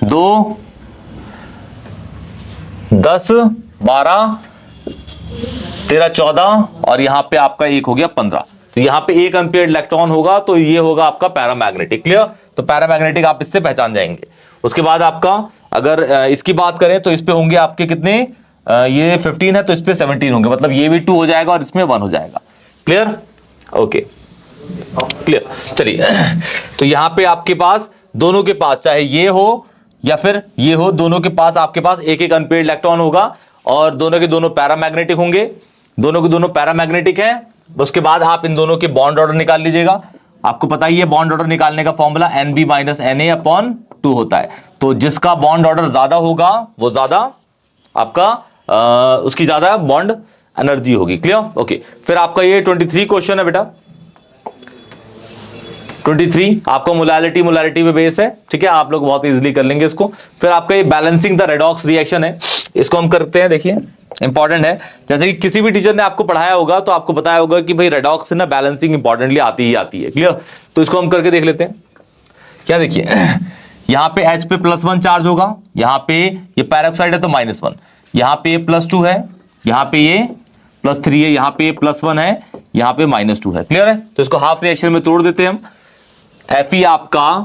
2 10 12 13 14 और यहां पे आपका एक हो गया 15। तो यहां पे एक अनपेयर्ड इलेक्ट्रॉन होगा, तो ये होगा आपका पैरामैग्नेटिक। क्लियर, तो पैरामैग्नेटिक आप इससे पहचान जाएंगे। उसके बाद आपका अगर इसकी बात करें तो इस पे होंगे आपके कितने, ये 15 है तो इस पे 17 होंगे, मतलब ये भी 2 हो जाएगा और इसमें 1 हो जाएगा। Clear, okay clear. चलिए तो यहां पे आपके पास दोनों के पास चाहे ये हो या फिर ये हो, दोनों के पास आपके पास एक एक अनपेयर्ड इलेक्ट्रॉन होगा और दोनों के दोनों पैरामैग्नेटिक होंगे, दोनों के दोनों पैरामैग्नेटिक हैं। उसके बाद आप इन दोनों के बॉन्ड ऑर्डर निकाल लीजिएगा। आपको पता ही है बॉन्ड ऑर्डर निकालने का फॉर्मूला NB - Na/2 होता है। तो जिसका बॉन्ड ऑर्डर ज्यादा होगा वो ज्यादा आपका उसकी ज्यादा बॉन्ड एनर्जी होगी। Clear, okay. फिर आपका ये 23 क्वेश्चन है बेटा, 23 आपका मोलालिटी पे बेस है, ठीक है, आप लोग बहुत इजीली कर लेंगे इसको। फिर आपका ये बैलेंसिंग द रेडॉक्स रिएक्शन है, इसको हम करते हैं। देखिए इंपॉर्टेंट है, जैसे कि किसी भी टीचर ने आपको पढ़ाया होगा तो आपको बताया होगा कि भाई रेडॉक्स से ना बैलेंसिंग इंपॉर्टेंटली आती ही आती है। क्लियर, तो इसको हम करके देख लेते हैं। क्या देखिए यहां पे H पे +1 चार्ज होगा, यहां पे ये पैरोक्साइड है तो -1, यहां पे ये +2 है, यहां पे ये +3 है, यहां पे ये +1 है, यहां पे -2 है। क्लियर है, तो इसको हाफ रिएक्शन में तोड़ देते हैं हम। Fe आपका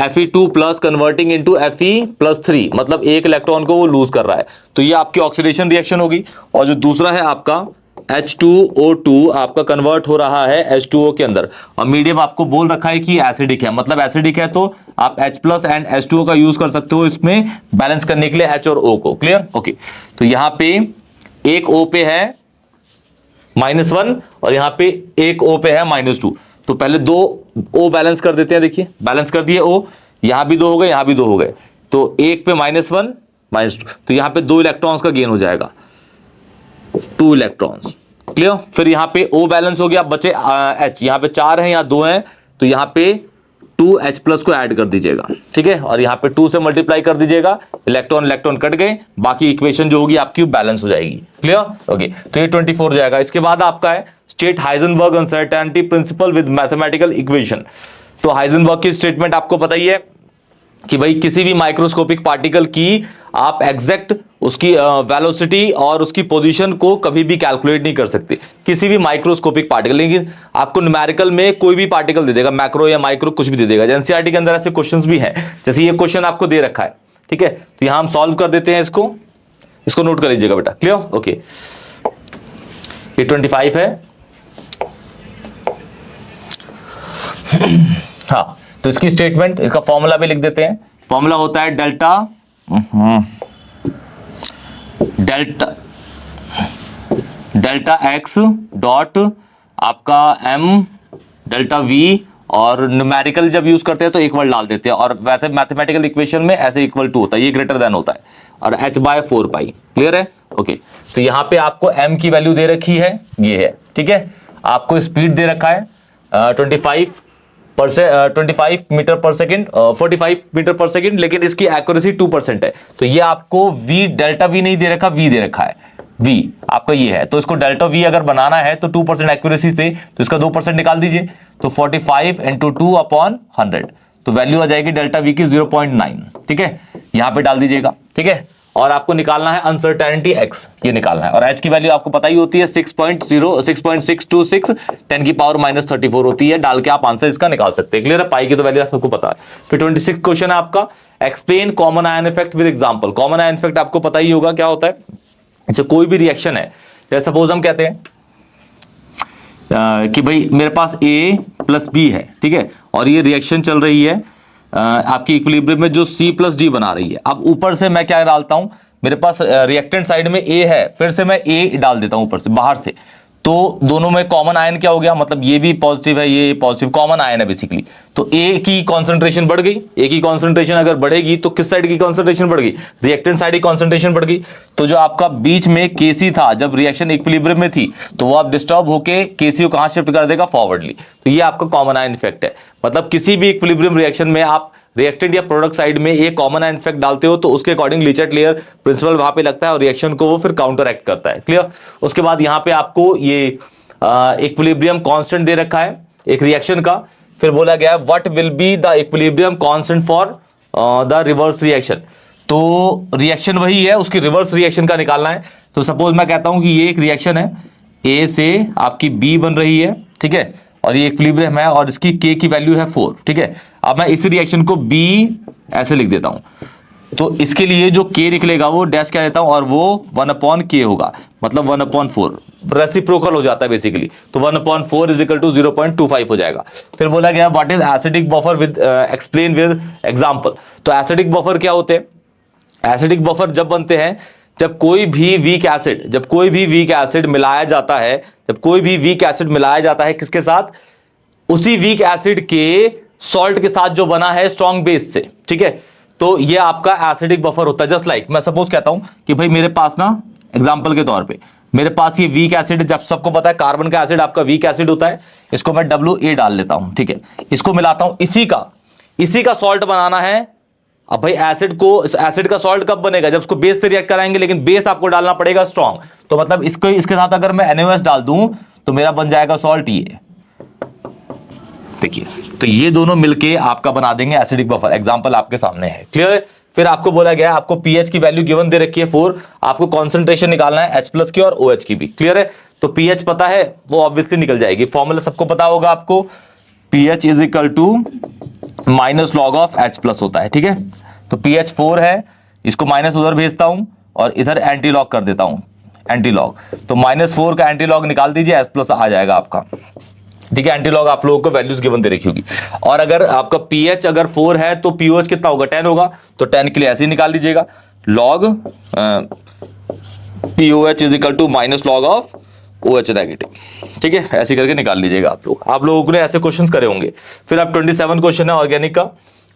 Fe2+ कन्वर्टिंग इनटू Fe+3, मतलब एक इलेक्ट्रॉन को वो लूज कर रहा है, तो ये आपकी ऑक्सीडेशन रिएक्शन होगी। और जो दूसरा है आपका H2O2 आपका कन्वर्ट हो रहा है H2O के अंदर, और मीडियम आपको बोल रखा है कि एसिडिक है, मतलब एसिडिक है तो आप H+ एंड H2O का यूज कर सकते हो इसमें बैलेंस करने के लिए H और O को। Clear, okay. तो यहां पे एक O पे है -1 और यहां पे एक O पे है -2, तो पहले 2 O बैलेंस कर देते हैं। देखिए बैलेंस कर दिए O, यहां भी 2 हो गए, यहां भी 2 हो गए, तो एक पे -1 -2, तो यहां पे 2 इलेक्ट्रॉन्स का गेन हो जाएगा, 2 इलेक्ट्रॉन्स। क्लियर, फिर यहां पे O बैलेंस हो गया, बचे H, यहां पे 4 हैं, यहां 2 हैं, तो यहां पे 2H+ को ऐड कर दीजिएगा, ठीक है, और यहां पे 2 से मल्टीप्लाई कर दीजिएगा, इलेक्ट्रॉन इलेक्ट्रॉन कट गए, बाकी इक्वेशन जो होगी आपकी बैलेंस हो जाएगी। Clear, okay. तो ये 24 हो जाएगा। इसके बाद आपका है state Heisenberg uncertainty principle with mathematical equation. तो हाइजेनबर्ग की स्टेटमेंट आपको पता ही है कि भाई किसी भी माइक्रोस्कोपिक पार्टिकल की आप एग्जैक्ट उसकी वेलोसिटी और उसकी पोजीशन को कभी भी कैलकुलेट नहीं कर सकते, किसी भी माइक्रोस्कोपिक पार्टिकल। लेकिन आपको न्यूमेरिकल में कोई भी पार्टिकल दे देगा, मैक्रो या माइक्रो कुछ भी दे देगा। एनसीईआरटी के अंदर ऐसे क्वेश्चंस भी हैं, जैसे ये क्वेश्चन आपको दे रखा है, ठीक है, तो यहां हम सॉल्व कर देते हैं इसको नोट कर लीजिएगा बेटा। Clear, okay. ये 25 है। हाँ, तो इसकी स्टेटमेंट, इसका फॉर्मूला भी लिख देते हैं। फॉर्मूला होता है डेल्टा x डॉट आपका m डेल्टा v, और न्यूमेरिकल जब यूज करते हैं तो एक वर्ड डाल देते हैं, और मैथमेटिकल इक्वेशन में ऐसे इक्वल टू होता है, ये ग्रेटर देन होता है, और h/4π। क्लियर है, ओके। तो यहां पे आपको m की वैल्यू दे रखी है, ये है, ठीक है। आपको स्पीड दे रखा है 25 मीटर पर सेकेंड, 45 मीटर पर सेकेंड, लेकिन इसकी एक्यूरेसी 2% है, तो ये आपको v डेल्टा v नहीं दे रखा, v दे रखा है, v आपका ये है। तो इसको डेल्टा v अगर बनाना है तो 2% एक्यूरेसी से, तो इसका 2% निकाल दीजिए, तो 45 × 2/100, तो वैल्यू आ जाएगी डेल्टा v की 0.9, ठीक है, यहां पे डाल दीजिएगा, ठीक है। और आपको निकालना है अनसर्टेनिटी x, ये निकालना है। और h की वैल्यू आपको पता ही होती है 6.626 10 की पावर -34 होती है। डाल के आप आंसर इसका निकाल सकते हैं। क्लियर है? पाई की तो वैल्यू आपको पता है। फिर 26 क्वेश्चन है आपका, explain common ion effect with example. Common ion effect आपको पता ही होगा क्या होता है। जैसे कोई भी रिएक्शन है, जैसे सपोज हम कहते हैं कि भाई मेरे पास A + B है, ठीक है, और ये रिएक्शन चल रही है आपकी इक्विलिब्रियम में जो C+D बना रही है। अब ऊपर से मैं क्या डालता हूं, मेरे पास रिएक्टेंट साइड में A है, फिर से मैं A डाल देता हूं ऊपर से, बाहर से, तो दोनों में कॉमन आयन क्या हो गया, मतलब ये भी पॉजिटिव है, ये पॉजिटिव, कॉमन आयन है बेसिकली। तो A की कॉन्सेंट्रेशन बढ़ गई। A की कॉन्सेंट्रेशन अगर बढ़ेगी तो किस साइड की कॉन्सेंट्रेशन बढ़ गई, रिएक्टेंट साइड की कॉन्सेंट्रेशन बढ़ गई। तो जो आपका बीच में Kc था, जब रिएक्शन इक्विलिब्रियम में थी, तो वो आप डिस्टर्ब होके Kc को कहां शिफ्ट कर देगा, फॉरवर्डली। तो ये आपका कॉमन आयन इफेक्ट है। मतलब किसी भी इक्विलिब्रियम रिएक्शन में आप रिएक्टेंट या प्रोडक्ट साइड में एक कॉमन आयन इफेक्ट डालते हो तो उसके अकॉर्डिंग लीचेट लेयर प्रिंसिपल वहां पे लगता है और रिएक्शन को वो फिर काउंटर एक्ट करता है। क्लियर? उसके बाद यहां पे आपको ये इक्विलिब्रियम कांस्टेंट दे रखा है एक रिएक्शन का। फिर बोला गया है what will be the equilibrium constant for the reverse reaction. तो रिएक्शन वही है, उसकी रिवर्स रिएक्शन का निकालना है। तो सपोज मैं कहता हूं कि ये एक रिएक्शन है, ए से आपकी बी बन रही है, ठीक है, और ये इक्विलिब्रियम है और इसकी के की वैल्यू है 4, ठीक है। अब मैं इस रिएक्शन को बी ऐसे लिख देता हूं, तो इसके लिए जो के निकलेगा वो डैश क्या देता हूं, और वो 1/k होगा, मतलब 1/4 रेसिप्रोकल हो जाता है बेसिकली। तो 1/4 = 0.25 हो जाएगा। फिर बोला गया what is acidic buffer with explain with example. तो एसिडिक बफर क्या होते हैं, एसिडिक बफर जब बनते हैं जब कोई भी वीक एसिड मिलाया जाता है, किसके साथ, उसी वीक एसिड के सॉल्ट के साथ जो बना है स्ट्रॉन्ग बेस से, ठीक है। तो ये आपका एसिडिक बफर होता है। जस्ट लाइक मैं सपोज कहता हूं कि भाई मेरे पास ना, एग्जांपल के तौर पे मेरे पास ये वीक एसिड, जब सबको पता है कार्बन का एसिड आपका वीक एसिड होता है, इसको मैं WA डाल लेता हूं, ठीक है, इसको मिलाता हूं, इसी का सॉल्ट बनाना है। अब भाई एसिड का सॉल्ट कब बनेगा, जब उसको बेस से रिएक्ट कराएंगे, लेकिन बेस आपको डालना पड़ेगा स्ट्रॉन्ग। तो मतलब इसके साथ अगर मैं NaOH डाल दूं तो मेरा बन जाएगा सॉल्ट ये, देखिए। तो ये दोनों मिलके आपका बना देंगे एसिडिक बफर। एग्जांपल आपके सामने है। क्लियर है? फिर आपको बोला गया आपको pH की वैल्यू गिवन दे रखी है 4, आपको कॉन्सेंट्रेशन निकालना है H+ की और OH की भी। क्लियर है? तो pH पता है, वो ऑब्वियसली निकल जाएगी। फॉर्मूला सबको पता होगा आपको, pH = -log of H+ होता है, ठीक है। तो pH 4 है, इसको माइनस उधर भेजता हूं और इधर एंटी लॉग कर देता हूं, एंटी लॉग। तो -4 का एंटी लॉग निकाल दीजिए, H+ आ जाएगा आपका, ठीक है। एंटी लॉग आप लोगों को वैल्यूज गिवन दे रखी होगी। और अगर आपका pH अगर 4 है तो pOH कितना होगा, 10 होगा। तो 10 के लिए ऐसे ही निकाल दीजिएगा, log POH = -log of OH negative, ठीक है। ऐसे करके निकाल लीजिएगा आप लोगों ने ऐसे क्वेश्चंस करे होंगे। फिर आप 27 क्वेश्चन है ऑर्गेनिक का,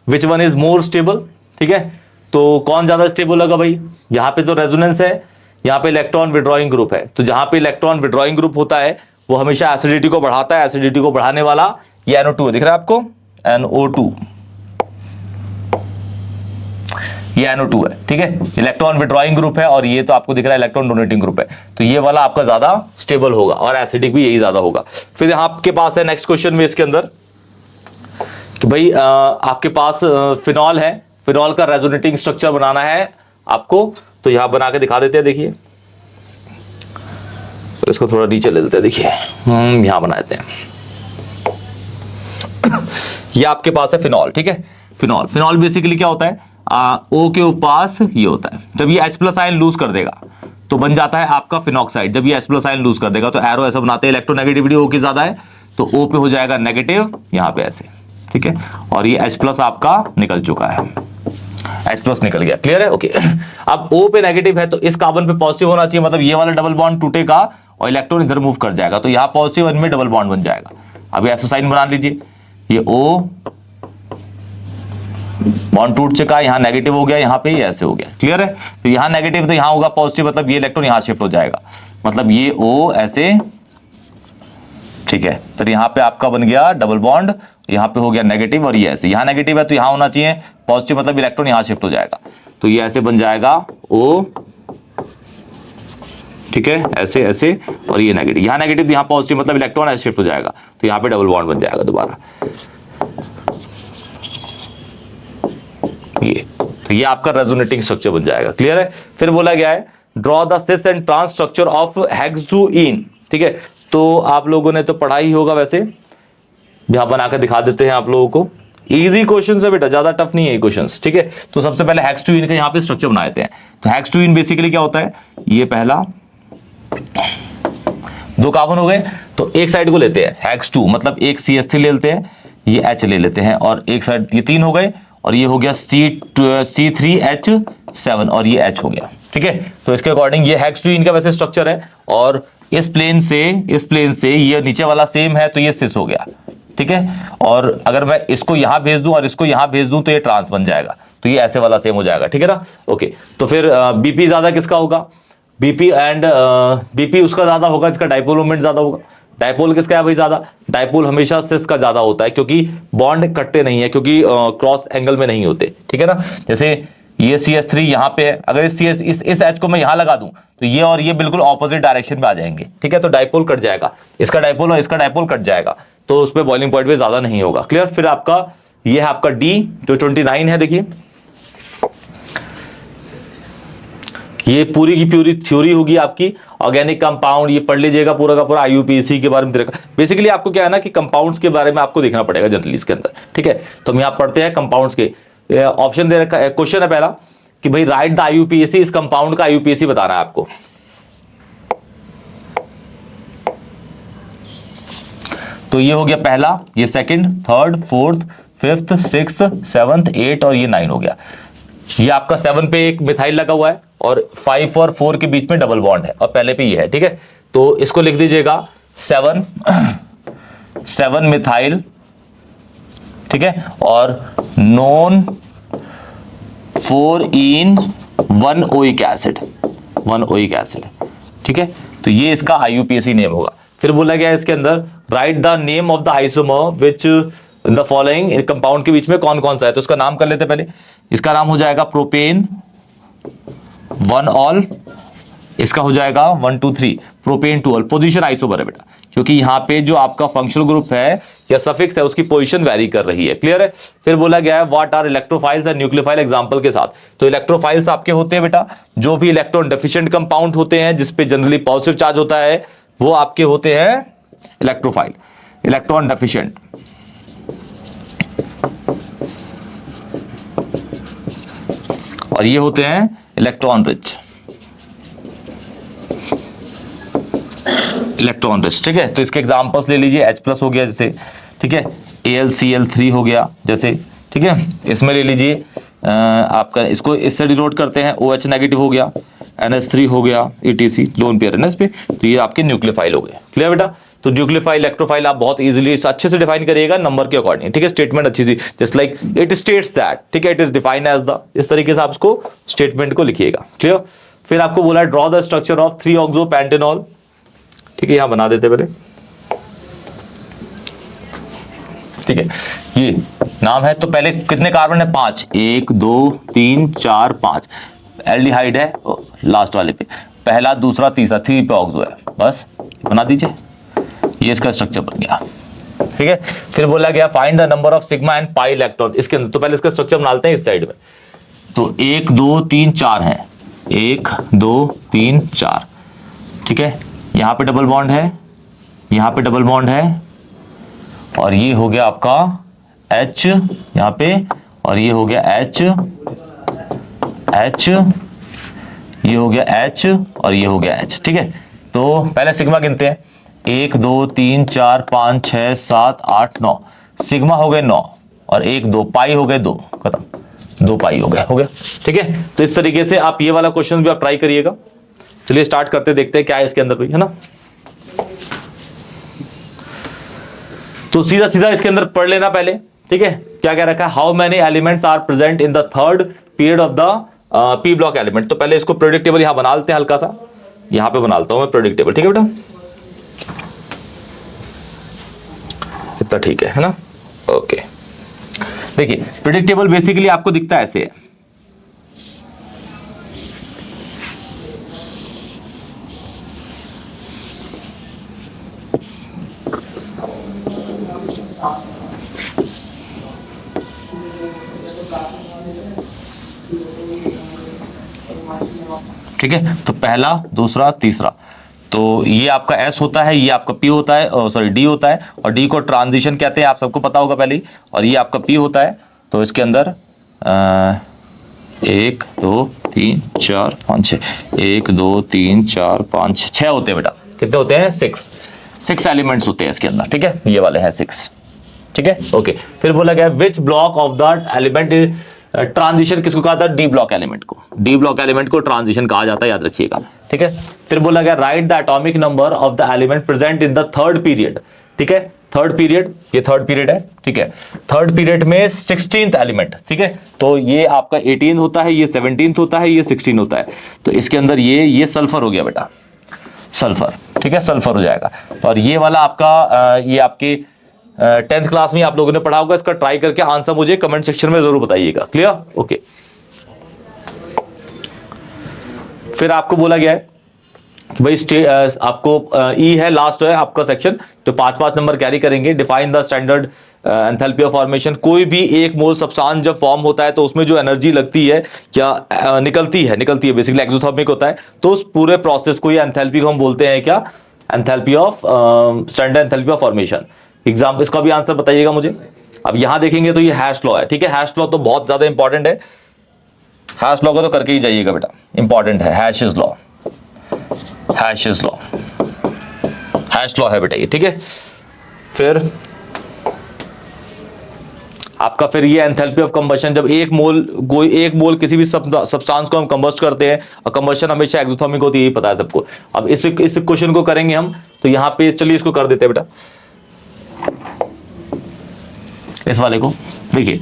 which one is more stable, ठीक है। तो कौन ज्यादा स्टेबल होगा भाई, यहाँ पे तो रेजोनेंस है, यहाँ पे इलेक्ट्रॉन विड्रॉइंग ग्रुप है। तो जहां पे इलेक्ट्रॉन विड्रॉइंग ग्रुप होता है वो हमेशा एसिडिटी को बढ़ाता है। एसिडिटी को बढ़ाने वाला ये NO2 दिख रहा है आपको, NO2, ये NO2 है, ठीक है। इलेक्ट्रॉन विड्रॉइंग ग्रुप है और ये तो आपको दिख रहा है इलेक्ट्रॉन डोनेटिंग ग्रुप है। तो ये वाला आपका ज्यादा स्टेबल होगा और एसिडिक भी यही ज्यादा होगा। फिर यहाँ आपके पास है नेक्स्ट क्वेश्चन में इसके अंदर कि भाई आपके पास फिनॉल है, फिनॉल का रेजोनेटिंग स्ट्रक्चर बनाना है आपको। तो यहां बना के दिखा देते हैं, देखिए। तो इसको थोड़ा नीचे ले लेते हैं, देखिए यहां बना देते हैं। ये आपके पास है फिनॉल, ठीक है। फिनॉल बेसिकली क्या होता है, O के पास ये होता है, जब ये H+ आयन लूज कर देगा तो बन जाता है आपका फिनॉक्साइड। जब ये H+ आयन लूज कर देगा तो एरो ऐसा बनाते हैं, इलेक्ट्रोनेगेटिविटी O की ज्यादा है तो O पे हो जाएगा नेगेटिव, यहां पे ऐसे, ठीक है। और ये H+ आपका निकल चुका है, H+ निकल गया। क्लियर है? ओके। अब O पे नेगेटिव है तो इस कार्बन पे पॉजिटिव होना चाहिए, मतलब ये वाला डबल बॉन्ड टूटेगा और इलेक्ट्रॉन इधर मूव कर जाएगा, तो यहां पॉजिटिव इनमें डबल बॉन्ड बन जाएगा। अब ऐसा साइन बना लीजिए, ये O बॉन्ड टूट चुका है, यहां नेगेटिव हो गया, यहां पे ये ऐसे हो गया। क्लियर है? तो यहां नेगेटिव तो यहां होगा पॉजिटिव, मतलब ये इलेक्ट्रॉन यहां शिफ्ट हो जाएगा, मतलब ये O ऐसे, ठीक है। फिर यहां पे आपका बन गया डबल बॉन्ड, यहां पे हो गया नेगेटिव और ये ऐसे, यहां नेगेटिव है तो यहां होना चाहिए पॉजिटिव, मतलब इलेक्ट्रॉन यहां शिफ्ट हो जाएगा। तो ये ऐसे बन जाएगा O, ठीक है, ऐसे ऐसे, और ये नेगेटिव, यहां नेगेटिव यहां पॉजिटिव, मतलब इलेक्ट्रॉन ऐसे शिफ्ट हो जाएगा। तो यहां पे डबल बॉन्ड बन जाएगा दोबारा, ये। तो तो ये आपका रेजोनेटिंग स्ट्रक्चर बन जाएगा। क्लियर है। फिर बोला गया है draw the cis and trans structure of hexene. ठीक है, तो आप लोगों ने तो पढ़ा ही होगा, वैसे यहां बनाकर दिखा देते हैं आप लोगों को। इजी क्वेश्चन है बेटा, ज्यादा टफ नहीं है क्वेश्चंस। ठीक है, तो सबसे पहले हेक्स-2-इन का यहाँ पे स्ट्रक्चर बना देते हैं। तो हेक्स-2-इन बेसिकली क्या होता है, ये पहला 2 कार्बन हो गए, तो एक साइड को लेते हैं हेक्स-2, मतलब एक CH3 ले लेते हैं, ये H ले लेते हैं, और एक साइड ये 3 हो गए, और ये हो गया C3H7 और ये H हो गया। ठीक है, तो इसके अकॉर्डिंग ये हेक्स-2-इन का वैसे स्ट्रक्चर है, और इस प्लेन से ये नीचे वाला सेम है, तो ये सिस हो गया। ठीक है, और अगर मैं इसको यहां भेज दूं और इसको यहां भेज दूं तो ये ट्रांस बन जाएगा, तो ये ऐसे वाला सेम हो जाएगा। ठीक है ना। ओके, तो फिर बीपी ज्यादा किसका होगा, बीपी उसका ज्यादा होगा, इसका डाइपोल मोमेंट ज्यादा होगा। डाइपोल किसका है भाई ज्यादा, डाइपोल हमेशा सिस का ज्यादा होता है, क्योंकि बॉन्ड कटते नहीं है, क्योंकि क्रॉस एंगल में नहीं होते। ठीक है ना। जैसे ये CH3 यहाँ पे है, अगर इस H को मैं यहां लगा दूं तो ये और ये बिल्कुल ऑपोजिट डायरेक्शन में आ जाएंगे। ठीक है, तो डाइपोल कट जाएगा, इसका डाइपोल और इसका डाइपोल कट जाएगा, तो उस पर बॉइलिंग पॉइंट पे ज्यादा नहीं होगा। क्लियर। फिर आपका ये है आपका D जो 29 है। देखिए ये पूरी की पूरी थ्योरी होगी आपकी ऑर्गेनिक कंपाउंड, ये पढ़ लीजिएगा पूरा का पूरा IUPAC के बारे में। बेसिकली आपको क्या है ना कि कंपाउंड्स के बारे में आपको देखना पड़ेगा जनरली इसके अंदर। ठीक है, तो हम यहाँ पढ़ते हैं कंपाउंड्स के। ऑप्शन दे रखा है, क्वेश्चन है पहला कि भाई राइट द IUPAC, इस कंपाउंड का IUPAC बताना है आपको। तो ये हो गया पहला, ये second, third, fourth, fifth, sixth, 7th, 8 और ये 9 हो गया। ये आपका 7 पे एक मिथाइल लगा हुआ है, और 5 और 4 के बीच में डबल बॉन्ड है, और पहले पे ये है। ठीक है, तो इसको लिख दीजिएगा 7 मिथाइल। ठीक है, और नॉन 4 इन 1 ओइक एसिड, 1 ओइक एसिड। ठीक है, तो ये इसका IUPAC नेम होगा। फिर बोला गया है इसके अंदर right the name of the isomer which the following compound के बीच में कौन कौन सा है, तो इसका नाम कर लेते पहले। इसका नाम हो जाएगा प्रोपेन 1 ऑल, इसका हो जाएगा 1 2 3 प्रोपेन 2 ऑल। पोजीशन आइसोमर है बेटा, क्योंकि यहाँ पे जो आपका फंक्शनल ग्रुप है या सफिक्स है उसकी पोजीशन वेरी कर रही है। क्लियर है। फिर बोला गया है what are electrophiles and nucleophile example के साथ। तो इलेक्ट्रोफाइल्स आपके होते हैं बेटा जो भी इलेक्ट्रॉन डेफिशिएंट कंपाउंड होते हैं, जिसपे जनरली पॉजिटिव चार्ज होता है, वो आपके होते हैं इलेक्ट्रोफाइल, इलेक्ट्रॉन डेफिशिएंट। और ये होते हैं इलेक्ट्रॉन रिच, इलेक्ट्रॉन रिच। ठीक है, तो इसके एग्जांपल्स ले लीजिए, H+ हो गया जैसे, ठीक है, AlCl3 हो गया जैसे। ठीक है, इसमें ले लीजिए आपका, इसको इससे डिनोट करते हैं, OH नेगेटिव हो गया, NH3 हो गया, ETC लोन पेयर है इस पे, तो ये आपके न्यूक्लियोफाइल हो गए। क्लियर बेटा। तो न्यूक्लियोफाइल इलेक्ट्रोफाइल आप बहुत इजीली अच्छे से डिफाइन करिएगा नंबर के अकॉर्डिंग। ठीक है, स्टेटमेंट अच्छी सी, just like it states that. ठीक है, it is defined as the, इस तरीके से आप इसको स्टेटमेंट को लिखिएगा। क्लियर। फिर आपको बोला ड्रॉ द स्ट्रक्चर ऑफ 3-ऑक्सोपेंटेनॉल। ठीक है, यहां बना देते पहले। ठीक है, ये नाम है, तो पहले कितने कार्बन है, 5, 1 2 3 4 5। एल्डिहाइड है लास्ट वाले पे, पहला दूसरा तीसरा, 3 पे ऑक्सो है, बस बना दीजिए, ये इसका स्ट्रक्चर बन गया। ठीक है, फिर बोला गया find the number of sigma and pi electron इसके अंदर। तो पहले इसका स्ट्रक्चर बनाते हैं इस साइड में। तो 1 2 3 4 है, 1 2 3 4। ठीक है, यहां पे डबल बॉन्ड है, यहां पे डबल बॉन्ड है, और ये हो गया आपका H यहां पे, और ये हो गया H, ये हो गया H, और ये हो गया H। ठीक है, तो पहले सिग्मा गिनते हैं, 1 2 3 4 5 6 7 8 9। सिग्मा हो गए 9, और 1 2 पाई हो गए 2, खत्म, 2 पाई हो गया। ठीक है, तो इस तरीके से आप ये वाला क्वेश्चन भी आप ट्राई करिएगा। चलिए स्टार्ट करते, देखते हैं क्या है इसके अंदर भी, है ना। तो सीधा सीधा इसके अंदर पढ़ लेना पहले। ठीक है, क्या कह रखा है, how many elements are present in the third period of the p block element. तो पहले इसको प्रेडिक्टेबल यहां बना लेते हैं, हल्का सा यहां पे बना लेता हूं मैं प्रेडिक्टेबल। ठीक है बेटा, इतना ठीक है ना। ओके, देखिए प्रेडिक्टेबल बेसिकली आपको दिखता ऐसे है, ठीक है, तो पहला, दूसरा, तीसरा, तो ये आपका S होता है, ये आपका P होता है, सॉरी D होता है, और D को ट्रांजिशन कहते हैं, आप सबको पता होगा पहले ही, और ये आपका P होता है। तो इसके अंदर 1 2 3 4 5 6, 1 2 3 4 5 6 होते हैं बेटा। कितने होते हैं? 6 एलिमेंट्स होते हैं इसके अंदर, ठीक है, ये वाले हैं 6, ठीक है, ओके। फिर बोला गया which block of the element transition किसको कहा था? डी ब्लॉक एलिमेंट को। डी ब्लॉक एलिमेंट को ट्रांजिशन कहा जाता है, याद रखिएगा, ठीक है। फिर बोला गया right the atomic number of the element present in the third period, ठीक है, थर्ड पीरियड, ये थर्ड पीरियड है, ठीक है। थर्ड पीरियड में 16th एलिमेंट, ठीक है, तो ये आपका 18 होता है, ये 17th होता है, ये 16 होता है। तो इसके अंदर ये सल्फर हो गया बेटा, सल्फर, ठीक है, सल्फर हो जाएगा। और ये वाला आपका ये आपके 10th क्लास में आप लोगों ने पढ़ा होगा, इसका ट्राई करके आंसर मुझे कमेंट सेक्शन में जरूर बताइएगा। क्लियर? ओके। फिर आपको बोला गया है भाई आपको ई है, लास्ट है आपका सेक्शन, तो 5-5 नंबर कैरी करेंगे। Define the standard enthalpy of formation. कोई भी एक मोल सब्सटेंस जब फॉर्म होता है तो उसमें जो एनर्जी लगती है क्या निकलती है बेसिकली एक्सोथर्मिक होता है। तो उस पूरे प्रोसेस को या एंथैल्पी को हम बोलते हैं क्या? Enthalpy of standard enthalpy of formation. Exam इसका भी आंसर बताइएगा मुझे। अब यहां देखेंगे तो ये हैश लॉ है, ठीक है, हैश लॉ तो बहुत ज्यादा इंपॉर्टेंट है, हैश लॉ को तो करके ही जाइएगा बेटा, इंपॉर्टेंट है, hashes law, hashes law, hash law है बेटा ये, ठीक है। फिर आपका फिर ये एंथैल्पी ऑफ कंबशन, जब एक मोल किसी भी सब्सटेंस को हम कंबस्ट करते हैं, और कंबशन हमेशा एक्सोथर्मिक होती है, यही पता है सबको। अब इस क्वेश्चन को करेंगे हम, तो यहां पे चलिए इसको कर देते हैं बेटा, इस वाले को देखिए,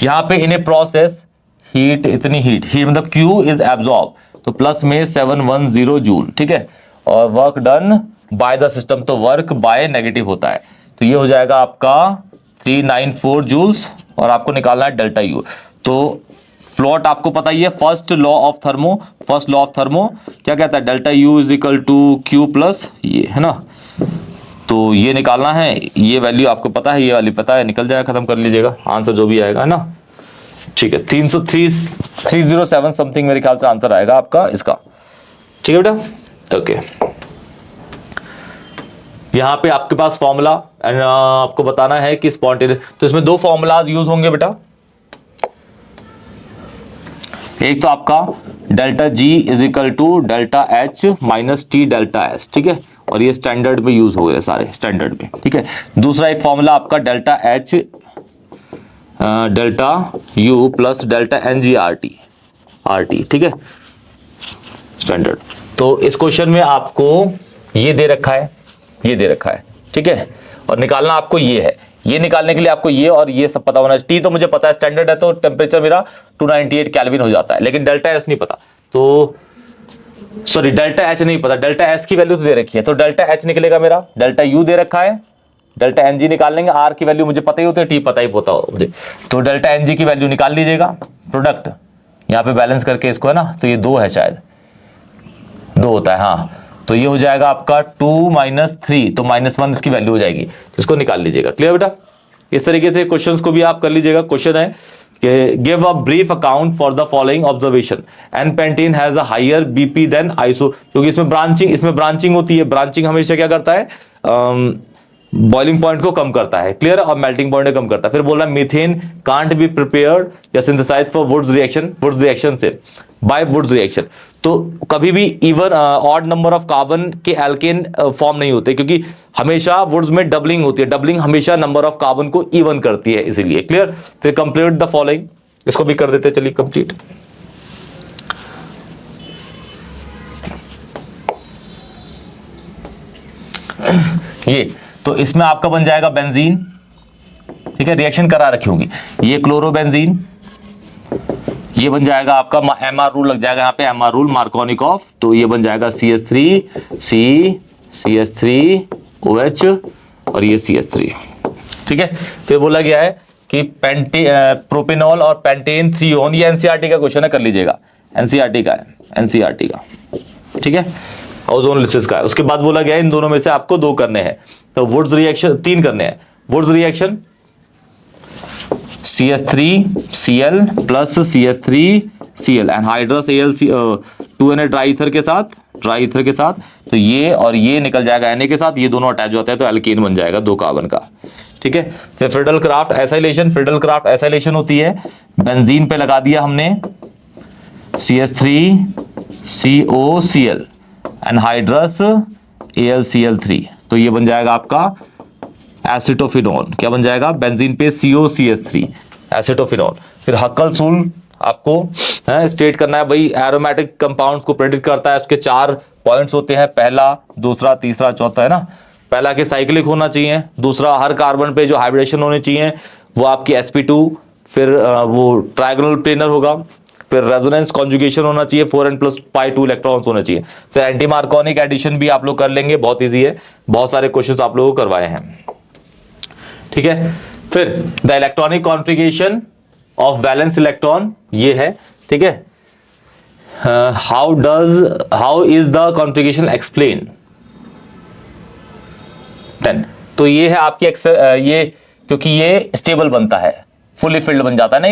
यहां पे इन ए प्रोसेस हीट, इतनी हीट मतलब Q इज एब्जॉर्ब, तो प्लस में 710 जूल, ठीक है, और work done by the system, तो वर्क बाय नेगेटिव होता है, तो ये हो जाएगा आपका 394 जूल्स, और आपको निकालना है डेल्टा U। तो फ्लोट आपको पता ही है, फर्स्ट लॉ ऑफ थर्मो क्या कहता है? Delta U is equal to Q plus ये, है ना, तो ये निकालना है, ये वैल्यू आपको पता है, ये वाली पता है, निकल जाएगा, खत्म कर लीजिएगा, आंसर जो भी आएगा, है ना, ठीक है। 307 समथिंग मेरे ख्याल से आंसर आएगा आपका इसका, ठीक है बेटा, ओके। यहां पे आपके पास फॉर्मूला आपको बताना है कि स्पॉन्टेनियस, तो इसमें 2 फॉर्मूलाज यूज होंगे बेटा। एक तो आपका delta G is equal to delta H minus T delta S, ठीक है, और ये स्टैंडर्ड में यूज हो गए सारे, स्टैंडर्ड में, ठीक है। दूसरा एक फॉर्मूला आपका delta H delta U plus delta NG RT, ठीक है, स्टैंडर्ड। तो इस क्वेश्चन में आपको ये दे रखा है, ठीक है, और निकालना आपको ये है। ये निकालने के लिए आपको ये और ये सब पता होना चाहिए। T तो मुझे पता है, स्टैंडर्ड है, तो टेम्परेचर मेरा 298 केल्विन हो जाता है, लेकिन डेल्टा S नहीं पता, तो सॉरी डेल्टा H नहीं पता, डेल्टा S की वैल्यू तो दे रखी है, तो डेल्टा H निकलेगा मेरा, डेल्टा U दे रखा है, डेल्टा NG निकाल लेंगे, R की वैल्यू मुझे पता ही होती है, T पता ही होता हो मुझे, तो डेल्टा NG की वैल्यू निकाल लीजिएगा। प्रोडक्ट यहाँ पे बैलेंस करके इसको, है ना, तो ये 2 है, शायद 2 होता है, हाँ, तो ये हो जाएगा आपका 2 - 3, तो -1 इसकी वैल्यू हो जाएगी, तो इसको निकाल लीजिएगा। क्लियर बेटा? इस तरीके से क्वेश्चंस को भी आप कर लीजिएगा। क्वेश्चन है कि give a brief account for the following observation, n pentane has a higher BP than iso, क्योंकि इसमें ब्रांचिंग होती है। ब्रांचिंग हमेशा क्या करता है? बॉइलिंग पॉइंट को कम करता है, क्लियर, और मेल्टिंग पॉइंट को कम करता है। फिर बोला मीथेन कांट बी प्रिपेयर्ड या सिंथेसाइज फॉर वुड्स रिएक्शन से बाय वुड्स रिएक्शन। तो कभी भी even odd number of carbon के एल्केन फॉर्म नहीं होते, क्योंकि हमेशा वुड्स में डबलिंग होती है, डबलिंग हमेशा नंबर ऑफ कार्बन को इवन करती है, इसीलिए। क्लियर? फिर कंप्लीट द फॉलोइंग, इसको भी कर देते, चलिए कंप्लीट। ये तो इसमें आपका बन जाएगा बेंजीन, ठीक है, रिएक्शन करा रखी होगी, ये क्लोरोबेंजीन, ये बन जाएगा आपका MR रूल लग जाएगा यहाँ पे, MR रूल मार्कोनिकॉफ, तो ये बन जाएगा CH3 OH और ये CH3, ठीक है। फिर बोला गया है कि प्रोपेनॉल और पेंटेन 3 ये NCERT का क्वेश्चन है, कर लीजिएगा, NCERT का, ठीक है, ओजोन लिसिस का है। उसके बाद बोला गया है इन दोनों में से आपको 2 करने हैं, तो वुड्स रिएक्शन 3 करने हैं। Wurtz reaction CH3Cl plus CH3Cl anhydrous Al2Na try ether के साथ, तो ये और ये निकल जाएगा Na के साथ, ये दोनों अटैच होते हैं तो एल्केन बन जाएगा 2 कार्बन का। ठीक है, फिर फ्रिडल-क्राफ्ट एसाइलेशन होती है, बेंजीन पे लगा दिया हमने CH3COCl एनहाइड्रस AlCl3, तो ये बन जाएगा आपका एसिटोफिनॉल। क्या बन जाएगा? बेंजीन पे COCH3 एसिटोफिनॉल। फिर हक्कल-सूल आपको स्टेट करना है भाई, एरोमेटिक कंपाउंड्स को प्रेडिक्ट करता है, उसके 4 पॉइंट्स होते हैं, पहला, दूसरा, तीसरा, चौथा, है ना। पहला के साइक्लिक होना चाहिए, दूसरा हर कार्बन पे जो हाइब्रिडेशन होने चाहिए वो आपकी sp2, फिर वो ट्रायगोनल प्लेनर होगा, फिर रेजोनेंस कॉन्जुगेशन होना चाहिए, 4n+π2 इलेक्ट्रॉन्स होने चाहिए, फिर एंटी मार्कोनिक एडिशन भी आप लोग कर लेंगे, बहुत इजी है, बहुत सारे क्वेश्चंस आप लोगों को करवाए हैं। ठीक है, फिर the electronic configuration of balance electron ये है। ठीक है, how is the configuration explain 10। तो ये है आपकी ये, क्योंकि ये स्टेबल बनता है, फुली फिल्ड बन जाता है ना,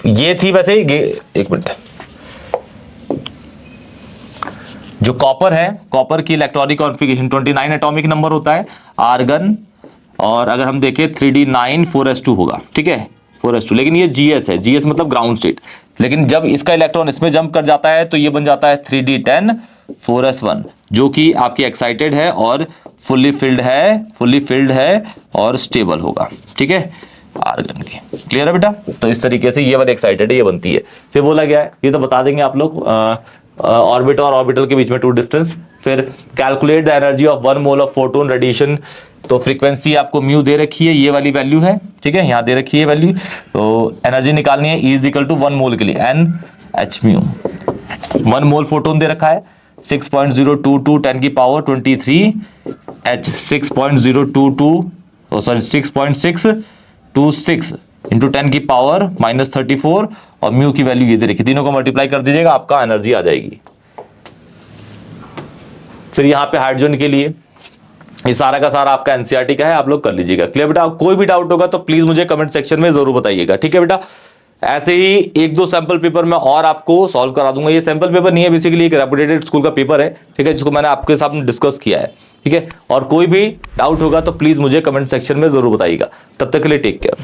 ये थी वैसे एक मिनट, जो कॉपर है, कॉपर की इलेक्ट्रॉनिक कॉन्फ़िगरेशन 29 एटॉमिक नंबर होता है, आर्गन, और अगर हम देखें 3d9 4s2 होगा। ठीक है, 4s2, लेकिन ये GS है, GS मतलब ग्राउंड स्टेट, लेकिन जब इसका इलेक्ट्रॉन इसमें जंप कर जाता है तो ये बन जाता है 3d10 4s1, जो कि आपकी एक्साइटेड है और फुल्ली फिल्ड है और स्टेबल होगा। ठीक है, आर्गन की, क्लियर है बेटा। तो इस तरीके से ये वाली एक्साइटेड है, ये बनती है। फिर बोला गया है, ये तो बता देंगे आप लोग, ऑर्बिट और ऑर्बिटल के बीच में 2 डिफरेंस। फिर calculate the energy of 1 mole of photon radiation, तो फ्रीक्वेंसी आपको म्यू दे रखी है, ये वाली वैल्यू है। ठीक है, यहाँ दे रखी है वैल्यू, तो एनर्जी निकालनी है, E = 1 मोल के लिए Nhµ। 1 मोल फोटोन दे रखा है 6.022 10⁻23 H, 6.626 इंटू 10⁻34, और म्यू की वैल्यू ये दे रखी, तीनों को मल्टीप्लाई कर दीजिएगा, आपका एनर्जी आ जाएगी। फिर यहाँ पे हाइड्रोजन के लिए ये सारा का सारा आपका एनसीईआरटी का है, आप लोग कर लीजिएगा। क्लियर बेटा, कोई भी डाउट होगा तो प्लीज मुझे कमेंट सेक्शन में जरूर बताइएगा। ठीक है बेटा, ऐसे ही 1-2 सैंपल पेपर मैं और आपको सॉल्व करा दूंगा। ये सैंपल पेपर नहीं है, बेसिकली एक रेपुटेड स्कूल का पेपर है। ठीक है, जिसको मैंने आपके साथ डिस्कस किया है। ठीक है, और कोई भी डाउट होगा तो प्लीज मुझे कमेंट सेक्शन में जरूर बताइएगा। तब तक के लिए टेक केयर।